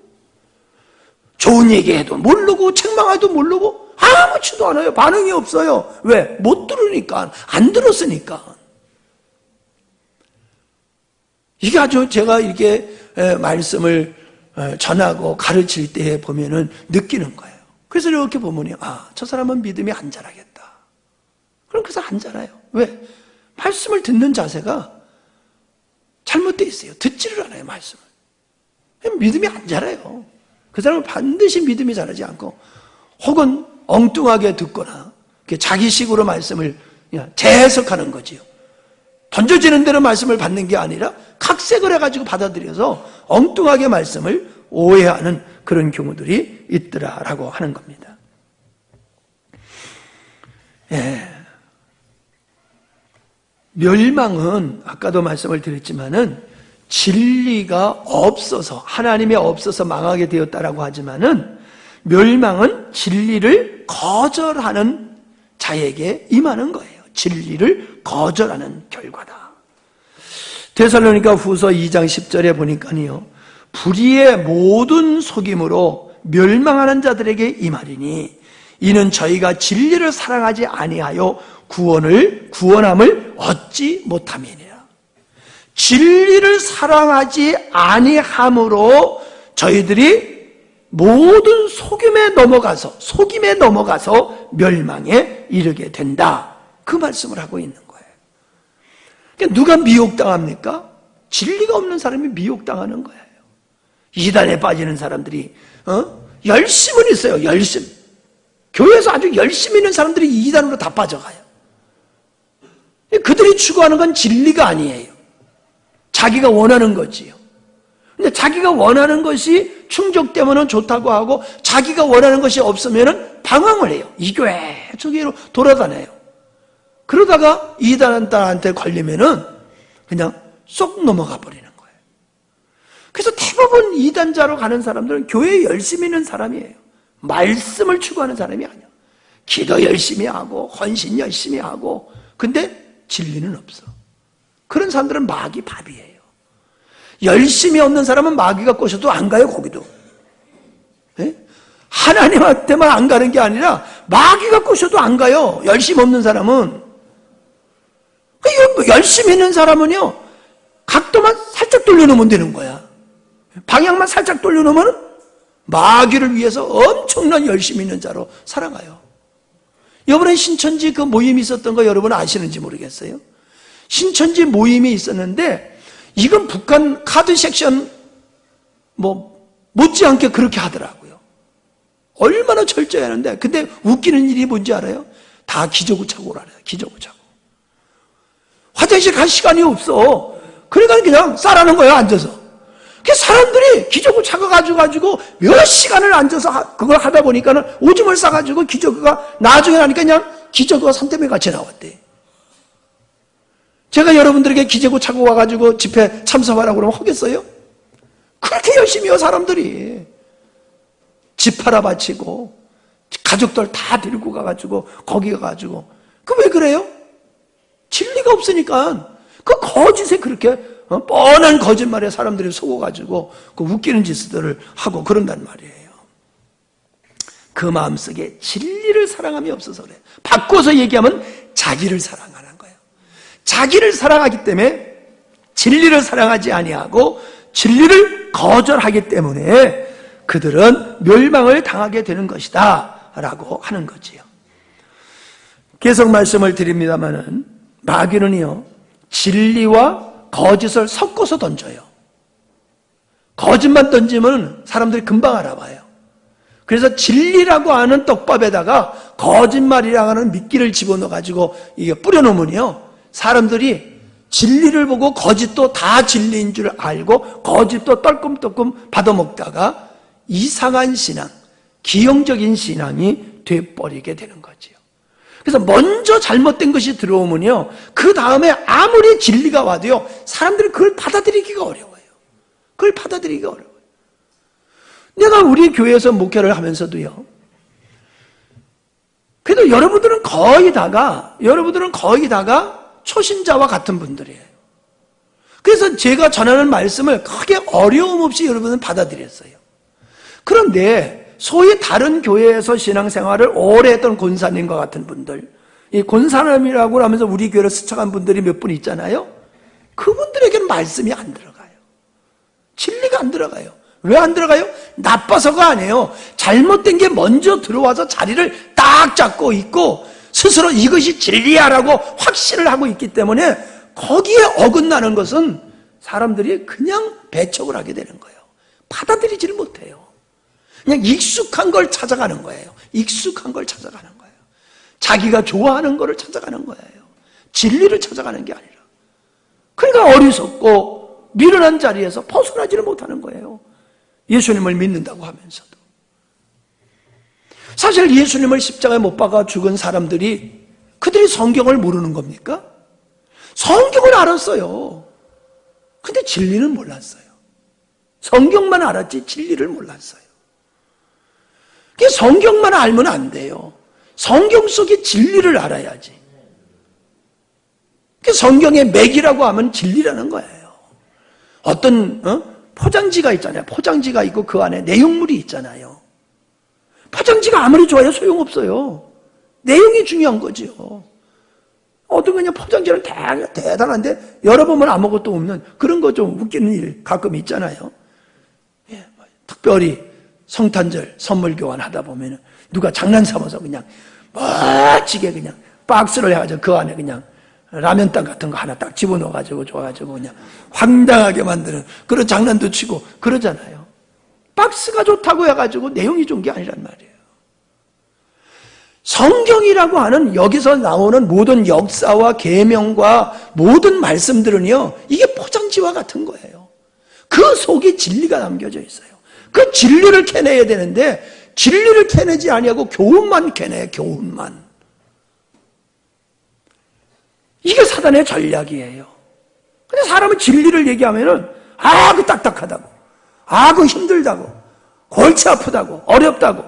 좋은 얘기해도 모르고 책망해도 모르고 아무렇지도 않아요. 반응이 없어요. 왜? 못 들으니까, 안 들었으니까. 이게 아주 제가 이렇게 말씀을 전하고 가르칠 때 보면은 느끼는 거예요. 그래서 이렇게 보면요, 저 사람은 믿음이 안 자라겠다. 그럼 그래서 안 자라요. 왜? 말씀을 듣는 자세가 잘못되어 있어요. 듣지를 않아요, 말씀을. 믿음이 안 자라요. 그 사람은 반드시 믿음이 자라지 않고, 혹은 엉뚱하게 듣거나 자기식으로 말씀을 재해석하는 거지요. 던져지는 대로 말씀을 받는 게 아니라 각색을 해가지고 받아들여서 엉뚱하게 말씀을 오해하는 그런 경우들이 있더라라고 하는 겁니다. 예. 멸망은 아까도 말씀을 드렸지만은 진리가 없어서, 하나님이 없어서 망하게 되었다라고 하지만은, 멸망은 진리를 거절하는 자에게 임하는 거예요. 진리를 거절하는 결과다. 데살로니가 후서 2장 10절에 보니까요, 불의의 모든 속임으로 멸망하는 자들에게 임하리니 이는 저희가 진리를 사랑하지 아니하여 구원함을 얻지 못함이니라. 진리를 사랑하지 아니함으로 저희들이 모든 속임에 넘어가서 멸망에 이르게 된다. 그 말씀을 하고 있는 거예요. 그러니까 누가 미혹당합니까? 진리가 없는 사람이 미혹당하는 거예요. 이단에 빠지는 사람들이 열심은 있어요. 열심. 교회에서 아주 열심히 있는 사람들이 이단으로 다 빠져가요. 그들이 추구하는 건 진리가 아니에요. 자기가 원하는 거지요. 근데 자기가 원하는 것이 충족되면 좋다고 하고, 자기가 원하는 것이 없으면 방황을 해요. 이 교회 저기로 돌아다녀요. 그러다가 이단한테 걸리면은 그냥 쏙 넘어가 버리는 거예요. 그래서 대부분 이단자로 가는 사람들은 교회에 열심히 있는 사람이에요. 말씀을 추구하는 사람이 아니야. 기도 열심히 하고 헌신 열심히 하고, 근데 진리는 없어. 그런 사람들은 마귀 밥이에요. 열심히 없는 사람은 마귀가 꼬셔도 안 가요, 거기도. 네? 하나님한테만 안 가는 게 아니라 마귀가 꼬셔도 안 가요. 열심히 없는 사람은. 열심히 있는 사람은요, 각도만 살짝 돌려놓으면 되는 거야. 방향만 살짝 돌려놓으면 마귀를 위해서 엄청난 열심히 있는 자로 살아가요. 이번에 신천지 그 모임이 있었던 거 여러분 아시는지 모르겠어요. 신천지 모임이 있었는데, 이건 북한 카드 섹션 못지않게 그렇게 하더라고요. 얼마나 철저히 하는데, 근데 웃기는 일이 뭔지 알아요? 다 기저귀 차고 오라래요. 기저귀 차고. 화장실 갈 시간이 없어. 그러니까 그냥 싸라는 거예요, 앉아서. 그 사람들이 기저귀 차고 가지고 몇 시간을 앉아서 그걸 하다 보니까는 오줌을 싸가지고 기저귀가 나중에 하니까 그냥 기저귀가 산더미 같이 나왔대. 제가 여러분들에게 기저귀 차고 와가지고 집회 참석하라고 그러면 하겠어요? 그렇게 열심히 해요, 사람들이. 집 팔아 바치고 가족들 다 데리고 가가지고 거기 가가지고. 그 왜 그래요? 진리가 없으니까. 그 거짓에 그렇게 뻔한 거짓말에 사람들이 속아가지고 그 웃기는 짓들을 하고 그런단 말이에요. 그 마음속에 진리를 사랑함이 없어서 그래. 바꿔서 얘기하면 자기를 사랑하는 거예요. 자기를 사랑하기 때문에 진리를 사랑하지 아니하고 진리를 거절하기 때문에 그들은 멸망을 당하게 되는 것이다 라고 하는 거지요. 계속 말씀을 드립니다마는 마귀는요, 진리와 거짓을 섞어서 던져요. 거짓만 던지면 사람들이 금방 알아봐요. 그래서 진리라고 하는 떡밥에다가 거짓말이라고 하는 미끼를 집어넣어가지고 이게 뿌려놓으면요, 사람들이 진리를 보고 거짓도 다 진리인 줄 알고 거짓도 떨끔떨끔 받아먹다가 이상한 신앙, 기형적인 신앙이 돼버리게 되는 거지요. 그래서 먼저 잘못된 것이 들어오면요, 그 다음에 아무리 진리가 와도요, 사람들이 그걸 받아들이기가 어려워요. 그걸 받아들이기가 어려워요. 내가 우리 교회에서 목회를 하면서도요, 그래도 여러분들은 거의 다가 초신자와 같은 분들이에요. 그래서 제가 전하는 말씀을 크게 어려움 없이 여러분은 받아들였어요. 그런데 소위 다른 교회에서 신앙생활을 오래 했던 권사님과 같은 분들, 이 권사님이라고 하면서 우리 교회를 스쳐간 분들이 몇 분 있잖아요. 그분들에게는 말씀이 안 들어가요. 진리가 안 들어가요. 왜 안 들어가요? 나빠서가 아니에요. 잘못된 게 먼저 들어와서 자리를 딱 잡고 있고 스스로 이것이 진리야라고 확신을 하고 있기 때문에 거기에 어긋나는 것은 사람들이 그냥 배척을 하게 되는 거예요. 받아들이지를 못해요. 그냥 익숙한 걸 찾아가는 거예요. 익숙한 걸 찾아가는 거예요. 자기가 좋아하는 거를 찾아가는 거예요. 진리를 찾아가는 게 아니라. 그러니까 어리석고 미련한 자리에서 벗어나지를 못하는 거예요. 예수님을 믿는다고 하면서도. 사실 예수님을 십자가에 못 박아 죽은 사람들이 그들이 성경을 모르는 겁니까? 성경을 알았어요. 근데 진리는 몰랐어요. 성경만 알았지 진리를 몰랐어요. 성경만 알면 안 돼요. 성경 속의 진리를 알아야지. 성경의 맥이라고 하면 진리라는 거예요. 어떤 포장지가 있잖아요. 포장지가 있고 그 안에 내용물이 있잖아요. 포장지가 아무리 좋아요 소용없어요. 내용이 중요한 거죠. 어떤 그냥 포장지는 대단한데 열어보면 아무것도 없는 그런 거 좀 웃기는 일 가끔 있잖아요. 예, 특별히 성탄절 선물 교환하다 보면 누가 장난삼아서 그냥 멋지게 그냥 박스를 해가지고 그 안에 그냥 라면땅 같은 거 하나 딱 집어넣어가지고 좋아가지고 그냥 황당하게 만드는 그런 장난도 치고 그러잖아요. 박스가 좋다고 해가지고 내용이 좋은 게 아니란 말이에요. 성경이라고 하는 여기서 나오는 모든 역사와 계명과 모든 말씀들은요, 이게 포장지와 같은 거예요. 그 속에 진리가 담겨져 있어요. 그 진리를 캐내야 되는데 진리를 캐내지 아니하고 교훈만 캐내요. 교훈만. 이게 사단의 전략이에요. 근데 사람은 진리를 얘기하면은 그 딱딱하다고, 그 힘들다고, 골치 아프다고, 어렵다고,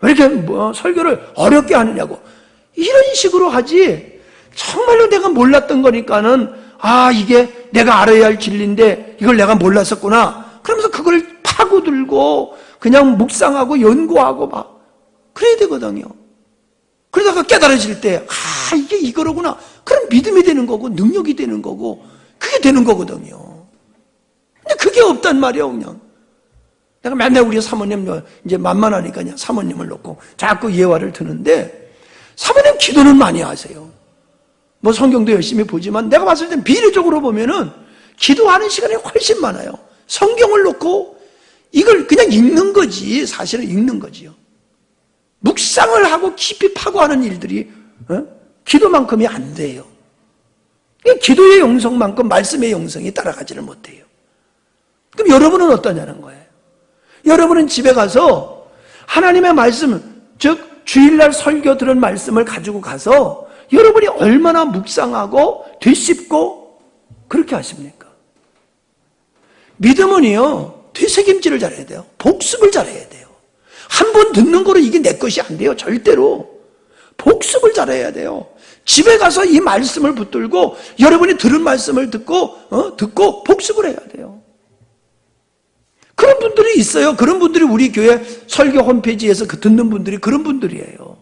왜 이렇게 설교를 어렵게 하느냐고 이런 식으로 하지. 정말로 내가 몰랐던 거니까는 이게 내가 알아야 할 진리인데 이걸 내가 몰랐었구나 그러면서 그걸 파고들고 그냥 묵상하고 연구하고 막 그래야 되거든요. 그러다가 깨달아질 때 이게 이거로구나. 그럼 믿음이 되는 거고 능력이 되는 거고 그게 되는 거거든요. 근데 그게 없단 말이에요. 그냥 내가 맨날 우리 사모님 이제 만만하니까 그냥 사모님을 놓고 자꾸 예화를 드는데 사모님 기도는 많이 하세요. 뭐 성경도 열심히 보지만 내가 봤을 땐 비례적으로 보면은 기도하는 시간이 훨씬 많아요. 성경을 놓고 이걸 그냥 읽는 거지. 사실은 읽는 거지요. 묵상을 하고 깊이 파고하는 일들이 기도만큼이 안 돼요. 기도의 영성만큼 말씀의 영성이 따라가지를 못해요. 그럼 여러분은 어떠냐는 거예요. 여러분은 집에 가서 하나님의 말씀, 즉 주일날 설교 들은 말씀을 가지고 가서 여러분이 얼마나 묵상하고 되씹고 그렇게 하십니까? 믿음은요, 되새김질을 잘해야 돼요. 복습을 잘해야 돼요. 한 번 듣는 거로 이게 내 것이 안 돼요. 절대로. 복습을 잘해야 돼요. 집에 가서 이 말씀을 붙들고 여러분이 들은 말씀을 듣고 복습을 해야 돼요. 그런 분들이 있어요. 그런 분들이 우리 교회 설교 홈페이지에서 듣는 분들이 그런 분들이에요.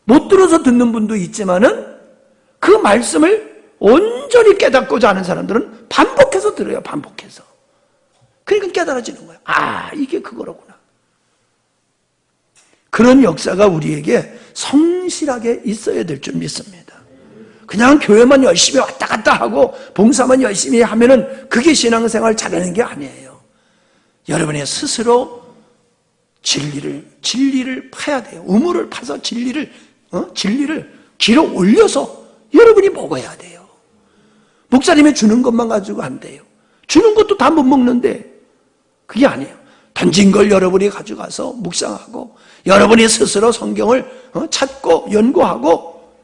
못 들어서 듣는 분도 있지만은 그 말씀을 온전히 깨닫고자 하는 사람들은 반복해서 들어요. 반복해서. 그러니까 깨달아지는 거예요. 이게 그거로구나. 그런 역사가 우리에게 성실하게 있어야 될 줄 믿습니다. 그냥 교회만 열심히 왔다 갔다 하고 봉사만 열심히 하면은 그게 신앙생활 잘하는 게 아니에요. 여러분이 스스로 진리를 파야 돼요. 우물을 파서 진리를 길어 올려서 여러분이 먹어야 돼요. 목사님이 주는 것만 가지고 안 돼요. 주는 것도 다 못 먹는데 그게 아니에요. 던진 걸 여러분이 가져가서 묵상하고 여러분이 스스로 성경을 찾고 연구하고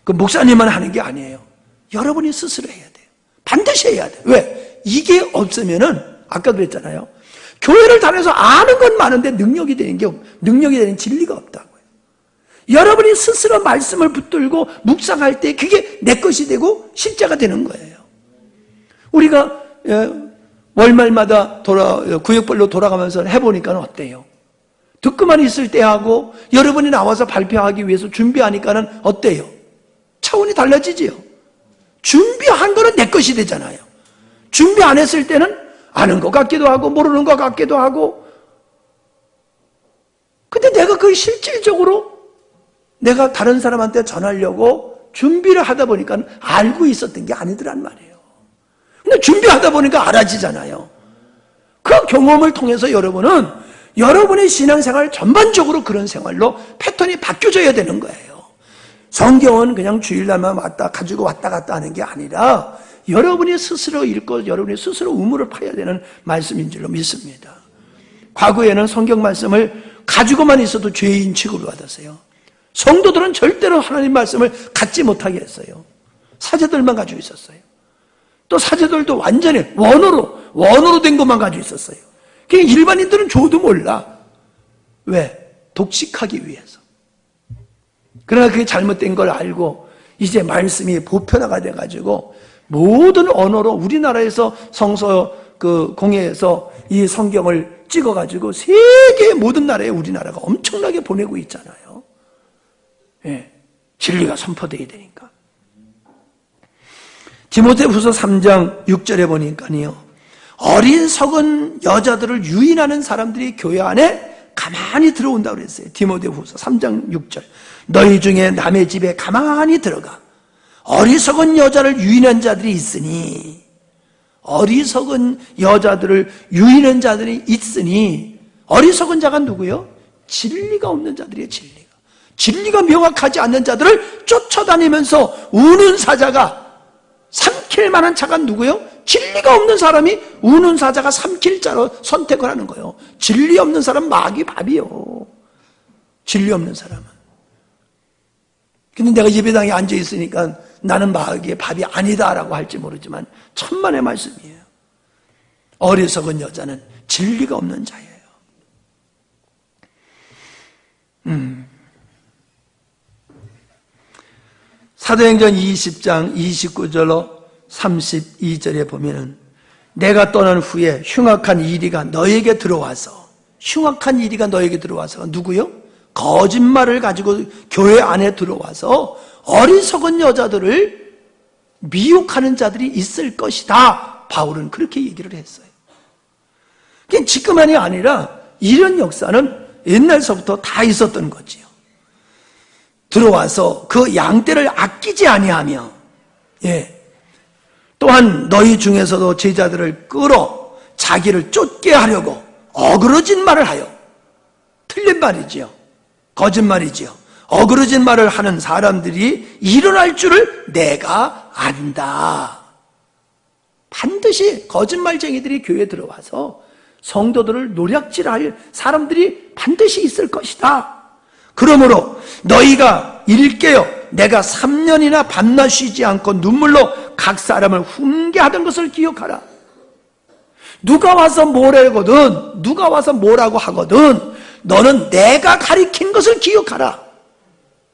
그 목사님만 하는 게 아니에요. 여러분이 스스로 해야 돼요. 반드시 해야 돼요. 왜? 이게 없으면은 아까 그랬잖아요. 교회를 다녀서 아는 건 많은데 능력이 되는 진리가 없다고요. 여러분이 스스로 말씀을 붙들고 묵상할 때 그게 내 것이 되고 실제가 되는 거예요. 우리가 월말마다 구역별로 돌아가면서 해보니까 어때요? 듣고만 있을 때하고 여러분이 나와서 발표하기 위해서 준비하니까는 어때요? 차원이 달라지지요. 준비한 거는 내 것이 되잖아요. 준비 안 했을 때는 아는 것 같기도 하고 모르는 것 같기도 하고, 근데 내가 그걸 실질적으로 내가 다른 사람한테 전하려고 준비를 하다 보니까 알고 있었던 게 아니더란 말이에요. 근데 준비하다 보니까 알아지잖아요. 그 경험을 통해서 여러분은 여러분의 신앙생활 전반적으로 그런 생활로 패턴이 바뀌어져야 되는 거예요. 성경은 그냥 주일날만 가지고 왔다 갔다 하는 게 아니라 여러분이 스스로 읽고 여러분이 스스로 우물을 파야 되는 말씀인 줄로 믿습니다. 과거에는 성경 말씀을 가지고만 있어도 죄인 취급을 받았어요. 성도들은 절대로 하나님 말씀을 갖지 못하게 했어요. 사제들만 가지고 있었어요. 또 사제들도 완전히 원어로 된 것만 가지고 있었어요. 그냥 일반인들은 줘도 몰라. 왜? 독식하기 위해서. 그러나 그게 잘못된 걸 알고 이제 말씀이 보편화가 돼가지고 모든 언어로 우리나라에서 성서 공회에서 이 성경을 찍어가지고 세계 모든 나라에 우리나라가 엄청나게 보내고 있잖아요. 예, 진리가 선포되어야 되니까. 디모데후서 3장 6절에 보니까요, 어린 석은 여자들을 유인하는 사람들이 교회 안에 가만히 들어온다고 그랬어요. 디모데후서 3장 6절. 너희 중에 남의 집에 가만히 들어가 어리석은 여자를 유인한 자들이 있으니, 어리석은 여자들을 유인한 자들이 있으니, 어리석은 자가 누구요? 진리가 없는 자들이에요. 진리가 명확하지 않는 자들을 쫓아다니면서 우는 사자가 삼킬 만한 자가 누구요? 진리가 없는 사람이 우는 사자가 삼킬 자로 선택을 하는 거예요. 진리 없는 사람은 마귀 밥이요. 진리 없는 사람은. 근데 내가 예배당에 앉아 있으니까 나는 마귀의 밥이 아니다라고 할지 모르지만 천만의 말씀이에요. 어리석은 여자는 진리가 없는 자예요. 사도행전 20장 29절로 32절에 보면은 내가 떠난 후에 흉악한 이리가 너에게 들어와서, 흉악한 이리가 너에게 들어와서 누구요? 거짓말을 가지고 교회 안에 들어와서 어리석은 여자들을 미혹하는 자들이 있을 것이다. 바울은 그렇게 얘기를 했어요. 그게 지금만이 아니라 이런 역사는 옛날서부터 다 있었던 거지요. 들어와서 그 양떼를 아끼지 아니하며, 또한 너희 중에서도 제자들을 끌어 자기를 쫓게 하려고 어그러진 말을 하여, 틀린 말이지요. 거짓말이지요. 어그러진 말을 하는 사람들이 일어날 줄을 내가 안다. 반드시 거짓말쟁이들이 교회에 들어와서 성도들을 노략질할 사람들이 반드시 있을 것이다. 그러므로 너희가 일깨어 내가 3년이나 밤낮 쉬지 않고 눈물로 각 사람을 훈계하던 것을 기억하라. 누가 와서 뭐라거든, 누가 와서 뭐라고 하거든 너는 내가 가리킨 것을 기억하라.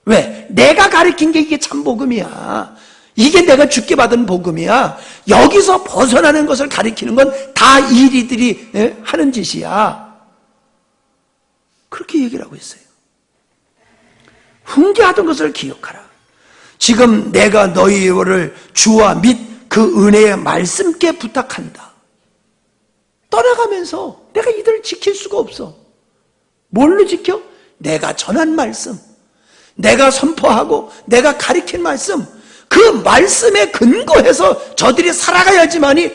왜? 내가 가리킨 게 이게 참 복음이야. 이게 내가 주께 받은 복음이야. 여기서 벗어나는 것을 가리키는 건 다 이리들이 하는 짓이야. 그렇게 얘기를 하고 있어요. 훈계하던 것을 기억하라. 지금 내가 너희를 주와 및 그 은혜의 말씀께 부탁한다. 떠나가면서 내가 이들을 지킬 수가 없어. 뭘로 지켜? 내가 전한 말씀, 내가 선포하고 내가 가리킨 말씀, 그 말씀에 근거해서 저들이 살아가야지만이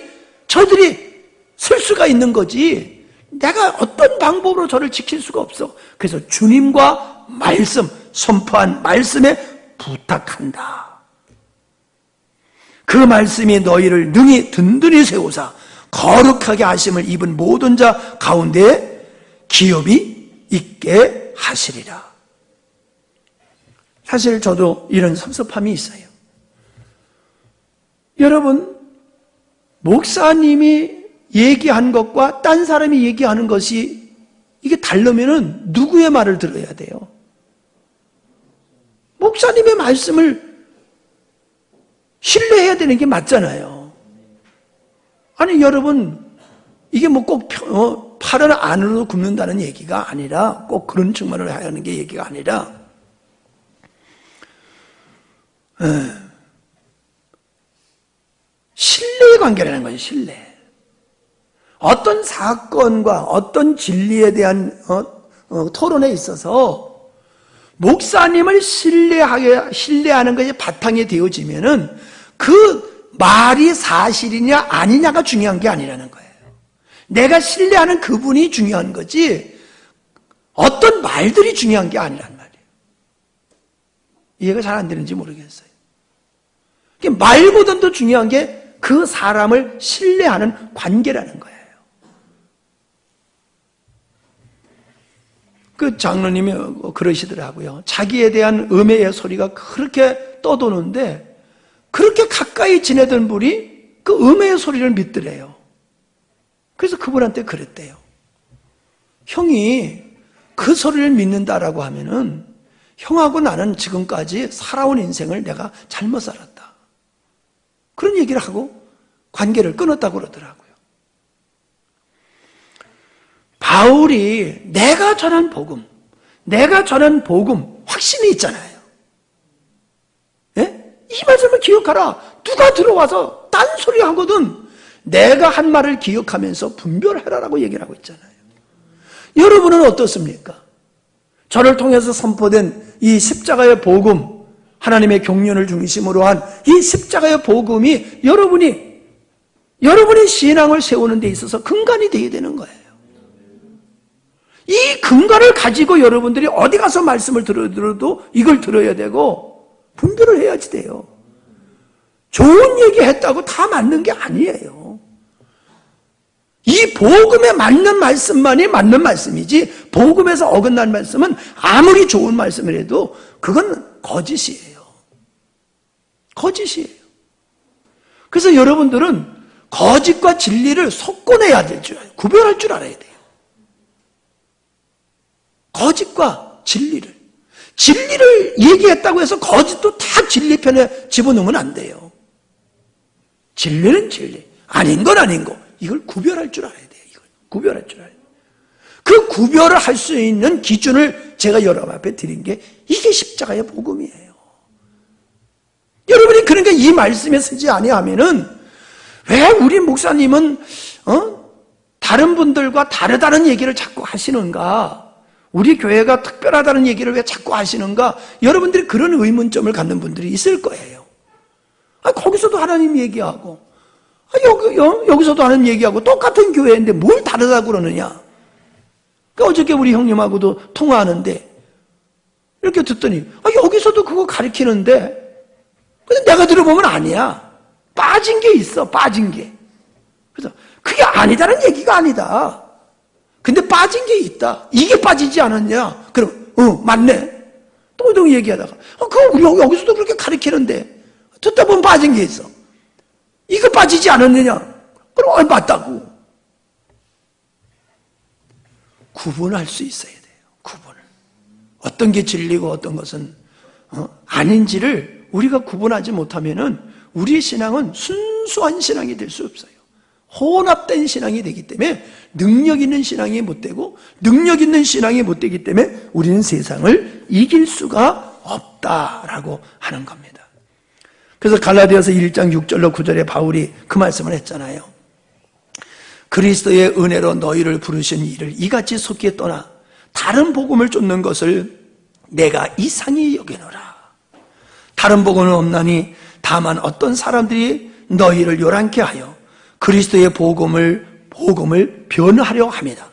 저들이 설 수가 있는 거지. 내가 어떤 방법으로 저를 지킬 수가 없어. 그래서 주님과 말씀, 선포한 말씀에 부탁한다. 그 말씀이 너희를 능히 든든히 세우사 거룩하게 하심을 입은 모든 자 가운데 기업이 있게 하시리라. 사실 저도 이런 섭섭함이 있어요. 여러분, 목사님이 얘기한 것과 딴 사람이 얘기하는 것이 이게 다르면은 누구의 말을 들어야 돼요? 목사님의 말씀을 신뢰해야 되는 게 맞잖아요. 아니 여러분, 이게 뭐 꼭 팔은 안으로 굽는다는 얘기가 아니라, 꼭 그런 측면을 하는 게 얘기가 아니라, 신뢰의 관계라는 거죠. 신뢰. 어떤 사건과 어떤 진리에 대한 토론에 있어서 목사님을 신뢰하는 것이 바탕이 되어지면은 그 말이 사실이냐 아니냐가 중요한 게 아니라는 거예요. 내가 신뢰하는 그분이 중요한 거지 어떤 말들이 중요한 게 아니란 말이에요. 이해가 잘 안 되는지 모르겠어요. 말보다도 중요한 게 그 사람을 신뢰하는 관계라는 거예요. 그 장로님이 그러시더라고요. 자기에 대한 음해의 소리가 그렇게 떠도는데 그렇게 가까이 지내던 분이 그 음해의 소리를 믿더래요. 그래서 그분한테 그랬대요. 형이 그 소리를 믿는다라고 하면은 형하고 나는 지금까지 살아온 인생을 내가 잘못 살았다. 그런 얘기를 하고 관계를 끊었다고 그러더라고요. 바울이 내가 전한 복음 확신이 있잖아요. 예? 이 말씀을 기억하라. 누가 들어와서 딴소리 하거든 내가 한 말을 기억하면서 분별하라라고 얘기를 하고 있잖아요. 여러분은 어떻습니까? 저를 통해서 선포된 이 십자가의 복음, 하나님의 경륜을 중심으로 한 이 십자가의 복음이 여러분의 신앙을 세우는 데 있어서 근간이 되어야 되는 거예요. 이 근간을 가지고 여러분들이 어디 가서 말씀을 들어도 이걸 들어야 되고 분별을 해야지 돼요. 좋은 얘기 했다고 다 맞는 게 아니에요. 이 복음에 맞는 말씀만이 맞는 말씀이지 복음에서 어긋난 말씀은 아무리 좋은 말씀이라도 그건 거짓이에요. 거짓이에요. 그래서 여러분들은 거짓과 진리를 섞어내야 될 줄 알아요. 구별할 줄 알아야 돼요. 거짓과 진리를 얘기했다고 해서 거짓도 다 진리 편에 집어넣으면 안 돼요. 진리는 진리, 아닌 건 아닌 거, 이걸 구별할 줄 알아야 돼요. 이걸 구별할 줄 알아야 돼요. 그 구별을 할 수 있는 기준을 제가 여러분 앞에 드린 게 이게 십자가의 복음이에요. 여러분이 그러니까 이 말씀에 서지 아니하면은 왜 우리 목사님은 다른 분들과 다르다는 얘기를 자꾸 하시는가? 우리 교회가 특별하다는 얘기를 왜 자꾸 하시는가? 여러분들이 그런 의문점을 갖는 분들이 있을 거예요. 거기서도 하나님 얘기하고 여기서도 하나님 얘기하고 똑같은 교회인데 뭘 다르다고 그러느냐? 어저께 우리 형님하고도 통화하는데 이렇게 듣더니 여기서도 그거 가르치는데 근데 내가 들어보면 아니야. 빠진 게 있어. 빠진 게. 그래서 그게 아니다는 얘기가 아니다. 근데 빠진 게 있다. 이게 빠지지 않았냐? 그럼 맞네. 또 얘기하다가 그거 여기서도 그렇게 가르치는데 듣다 보면 빠진 게 있어. 이거 빠지지 않았느냐? 그럼 맞다고. 구분할 수 있어야 돼요. 구분을. 어떤 게 진리고 어떤 것은 아닌지를 우리가 구분하지 못하면은 우리의 신앙은 순수한 신앙이 될 수 없어요. 혼합된 신앙이 되기 때문에 능력 있는 신앙이 못 되고 능력 있는 신앙이 못 되기 때문에 우리는 세상을 이길 수가 없다라고 하는 겁니다. 그래서 갈라디아서 1장 6절로 9절에 바울이 그 말씀을 했잖아요. 그리스도의 은혜로 너희를 부르신 이를 이같이 속히 떠나 다른 복음을 쫓는 것을 내가 이상히 여기노라. 다른 복음은 없나니 다만 어떤 사람들이 너희를 요란케 하여 그리스도의 복음을 변하려 합니다.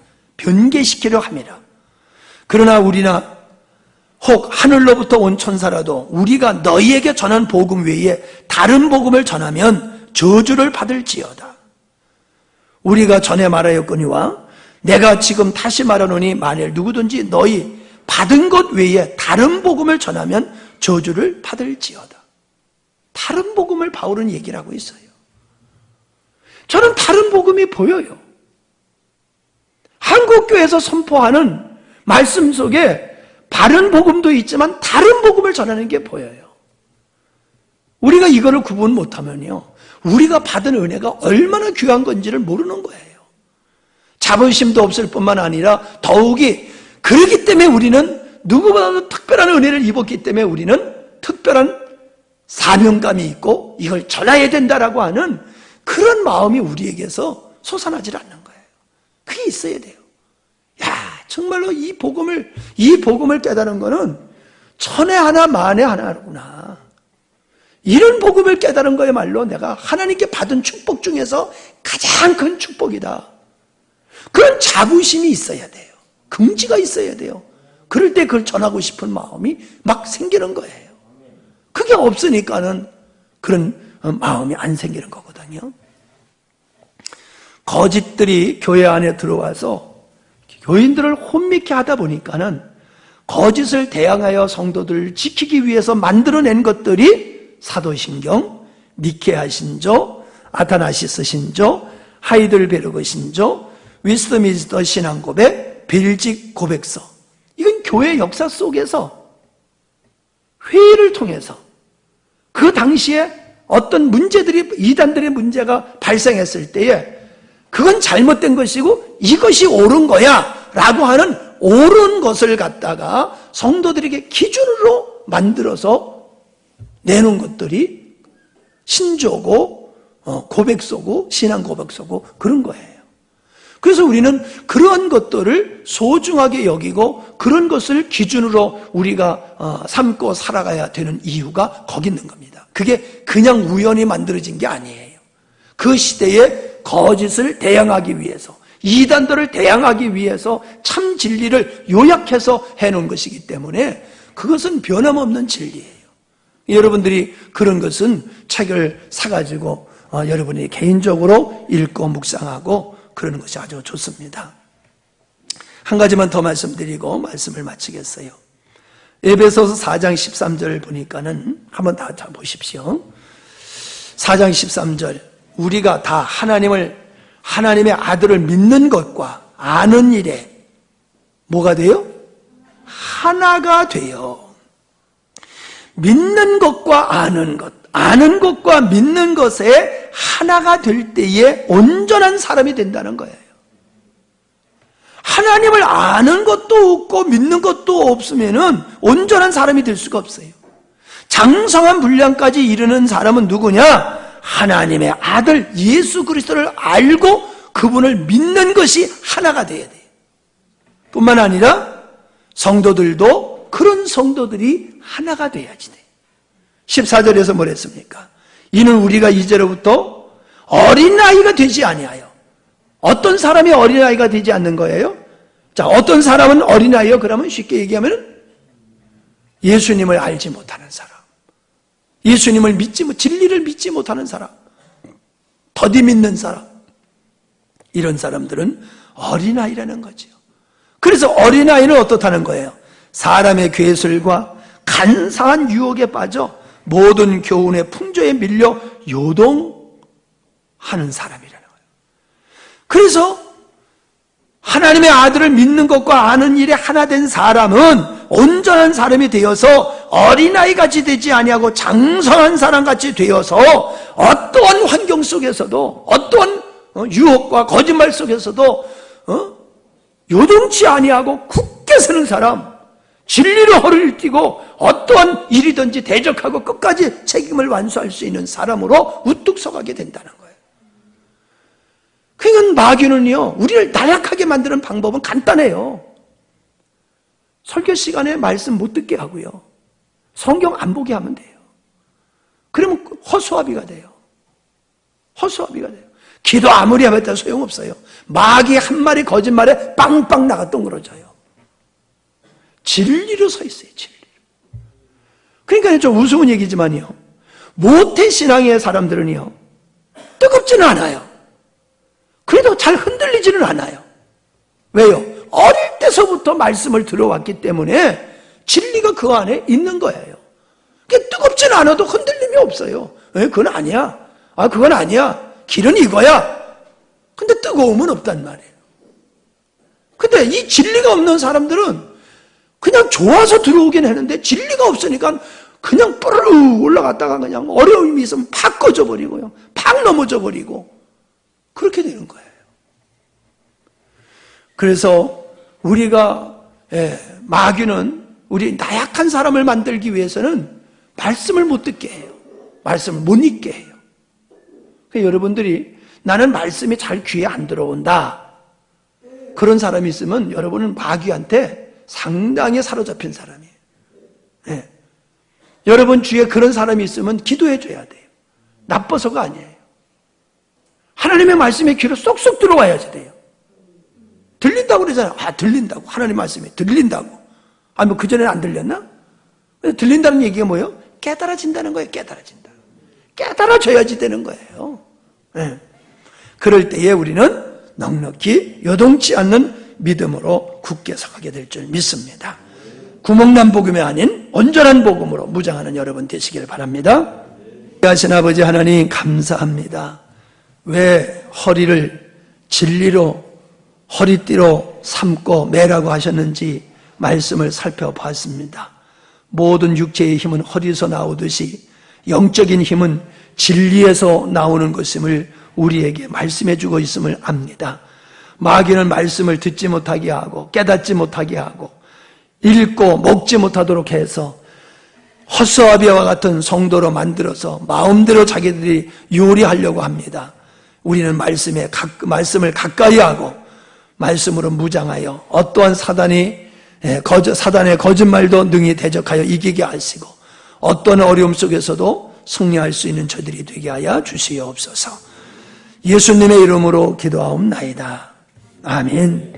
변개시키려 함이라. 그러나 우리나 혹 하늘로부터 온 천사라도 우리가 너희에게 전한 복음 외에 다른 복음을 전하면 저주를 받을지어다. 우리가 전에 말하였거니와 내가 지금 다시 말하노니 만일 누구든지 너희 받은 것 외에 다른 복음을 전하면 저주를 받을지어다. 다른 복음을 바울은 얘기를 하고 있어요. 저는 다른 복음이 보여요. 한국교회에서 선포하는 말씀 속에 바른 복음도 있지만 다른 복음을 전하는 게 보여요. 우리가 이거를 구분 못하면요, 우리가 받은 은혜가 얼마나 귀한 건지를 모르는 거예요. 자부심도 없을 뿐만 아니라 더욱이 그렇기 때문에 우리는 누구보다도 특별한 은혜를 입었기 때문에 우리는 특별한 사명감이 있고 이걸 전해야 된다라고 하는 그런 마음이 우리에게서 솟아나질 않는 거예요. 그게 있어야 돼요. 야, 정말로 이 복음을 깨달은 거는 천에 하나 만에 하나구나. 이런 복음을 깨달은 거야말로 내가 하나님께 받은 축복 중에서 가장 큰 축복이다. 그런 자부심이 있어야 돼요. 긍지가 있어야 돼요. 그럴 때 그걸 전하고 싶은 마음이 막 생기는 거예요. 그게 없으니까는 그런 마음이 안 생기는 거거든요. 거짓들이 교회 안에 들어와서 교인들을 혼미케 하다 보니까는 거짓을 대항하여 성도들을 지키기 위해서 만들어낸 것들이 사도신경, 니케아 신조, 아타나시스 신조, 하이들베르그 신조, 위스트민스터 신앙고백, 빌직 고백서. 이건 교회 역사 속에서 회의를 통해서 그 당시에 어떤 문제들이, 이단들의 문제가 발생했을 때에 그건 잘못된 것이고 이것이 옳은 거야 라고 하는 옳은 것을 갖다가 성도들에게 기준으로 만들어서 내놓은 것들이 신조고 고백서고 신앙 고백서고 그런 거예요. 그래서 우리는 그러한 것들을 소중하게 여기고 그런 것을 기준으로 우리가 삼고 살아가야 되는 이유가 거기 있는 겁니다. 그게 그냥 우연히 만들어진 게 아니에요. 그 시대에 거짓을 대항하기 위해서, 이단들을 대항하기 위해서 참 진리를 요약해서 해놓은 것이기 때문에 그것은 변함없는 진리예요. 여러분들이 그런 것은 책을 사가지고 여러분이 개인적으로 읽고 묵상하고 그러는 것이 아주 좋습니다. 한 가지만 더 말씀드리고 말씀을 마치겠어요. 에베소서 4장 13절을 보니까는 한번 다 보십시오. 4장 13절, 우리가 다 하나님의 아들을 믿는 것과 아는 일에 뭐가 돼요? 하나가 돼요. 믿는 것과 아는 것과 믿는 것에 하나가 될 때에 온전한 사람이 된다는 거예요. 하나님을 아는 것도 없고 믿는 것도 없으면은 온전한 사람이 될 수가 없어요. 장성한 분량까지 이르는 사람은 누구냐? 하나님의 아들 예수 그리스도를 알고 그분을 믿는 것이 하나가 돼야 돼요. 뿐만 아니라 성도들도 그런 성도들이 하나가 돼야지 돼요. 14절에서 뭘 했습니까? 이는 우리가 이제로부터 어린아이가 되지 아니하여. 어떤 사람이 어린아이가 되지 않는 거예요? 자, 어떤 사람은 어린아이요? 그러면 쉽게 얘기하면 예수님을 알지 못하는 사람, 예수님을 진리를 믿지 못하는 사람, 더디 믿는 사람, 이런 사람들은 어린아이라는 거죠. 그래서 어린아이는 어떻다는 거예요? 사람의 괴술과 간사한 유혹에 빠져 모든 교훈의 풍조에 밀려 요동하는 사람이라는 거예요. 그래서 하나님의 아들을 믿는 것과 아는 일에 하나 된 사람은 온전한 사람이 되어서 어린아이같이 되지 아니하고 장성한 사람같이 되어서 어떠한 환경 속에서도 어떠한 유혹과 거짓말 속에서도 요동치 아니하고 굳게 서는 사람, 진리로 허리를 띠고 어떠한 일이든지 대적하고 끝까지 책임을 완수할 수 있는 사람으로 우뚝 서가게 된다는 거예요. 그러니까 마귀는요, 우리를 나약하게 만드는 방법은 간단해요. 설교 시간에 말씀 못 듣게 하고요, 성경 안 보게 하면 돼요. 그러면 허수아비가 돼요. 허수아비가 돼요. 기도 아무리 해봤자 소용없어요. 마귀 한 마리 거짓말에 빵빵 나가 동그러져요. 진리로 서 있어요. 진리로. 그러니까 좀 우스운 얘기지만요, 모태신앙의 사람들은요 뜨겁지는 않아요. 그래도 잘 흔들리지는 않아요. 왜요? 어릴 때서부터 말씀을 들어왔기 때문에 진리가 그 안에 있는 거예요. 뜨겁지는 않아도 흔들림이 없어요. 그건 아니야. 그건 아니야. 길은 이거야. 근데 뜨거움은 없단 말이에요. 근데 이 진리가 없는 사람들은 그냥 좋아서 들어오긴 했는데 진리가 없으니까 그냥 뿌르르 올라갔다가 그냥 어려움이 있으면 팍 꺼져버리고요. 팍 넘어져 버리고 그렇게 되는 거예요. 그래서 우리가 마귀는 우리 나약한 사람을 만들기 위해서는 말씀을 못 듣게 해요. 말씀을 못 읽게 해요. 그러니까 여러분들이 나는 말씀이 잘 귀에 안 들어온다, 그런 사람이 있으면 여러분은 마귀한테 상당히 사로잡힌 사람이에요. 여러분 주위에 그런 사람이 있으면 기도해 줘야 돼요. 나빠서가 아니에요. 하나님의 말씀이 귀로 쏙쏙 들어와야지 돼요. 들린다고 그러잖아요. 들린다고. 하나님 말씀이 들린다고. 뭐 그전에는 안 들렸나? 들린다는 얘기가 뭐예요? 깨달아진다는 거예요. 깨달아진다. 깨달아져야지 되는 거예요. 그럴 때에 우리는 넉넉히 요동치 않는 믿음으로 굳게 서가게 될 줄 믿습니다. 구멍난 복음이 아닌 온전한 복음으로 무장하는 여러분 되시길 바랍니다. 하신 아버지 하나님 감사합니다. 왜 허리를 진리로 허리띠로 삼고 매라고 하셨는지 말씀을 살펴봤습니다. 모든 육체의 힘은 허리에서 나오듯이 영적인 힘은 진리에서 나오는 것임을 우리에게 말씀해 주고 있음을 압니다. 마귀는 말씀을 듣지 못하게 하고 깨닫지 못하게 하고 읽고 먹지 못하도록 해서 헛수아비와 같은 성도로 만들어서 마음대로 자기들이 요리하려고 합니다. 우리는 말씀을 가까이 하고 말씀으로 무장하여 어떠한 사단의 거짓말도 능히 대적하여 이기게 하시고 어떤 어려움 속에서도 승리할 수 있는 저들이 되게 하여 주시옵소서. 예수님의 이름으로 기도하옵나이다. 아멘.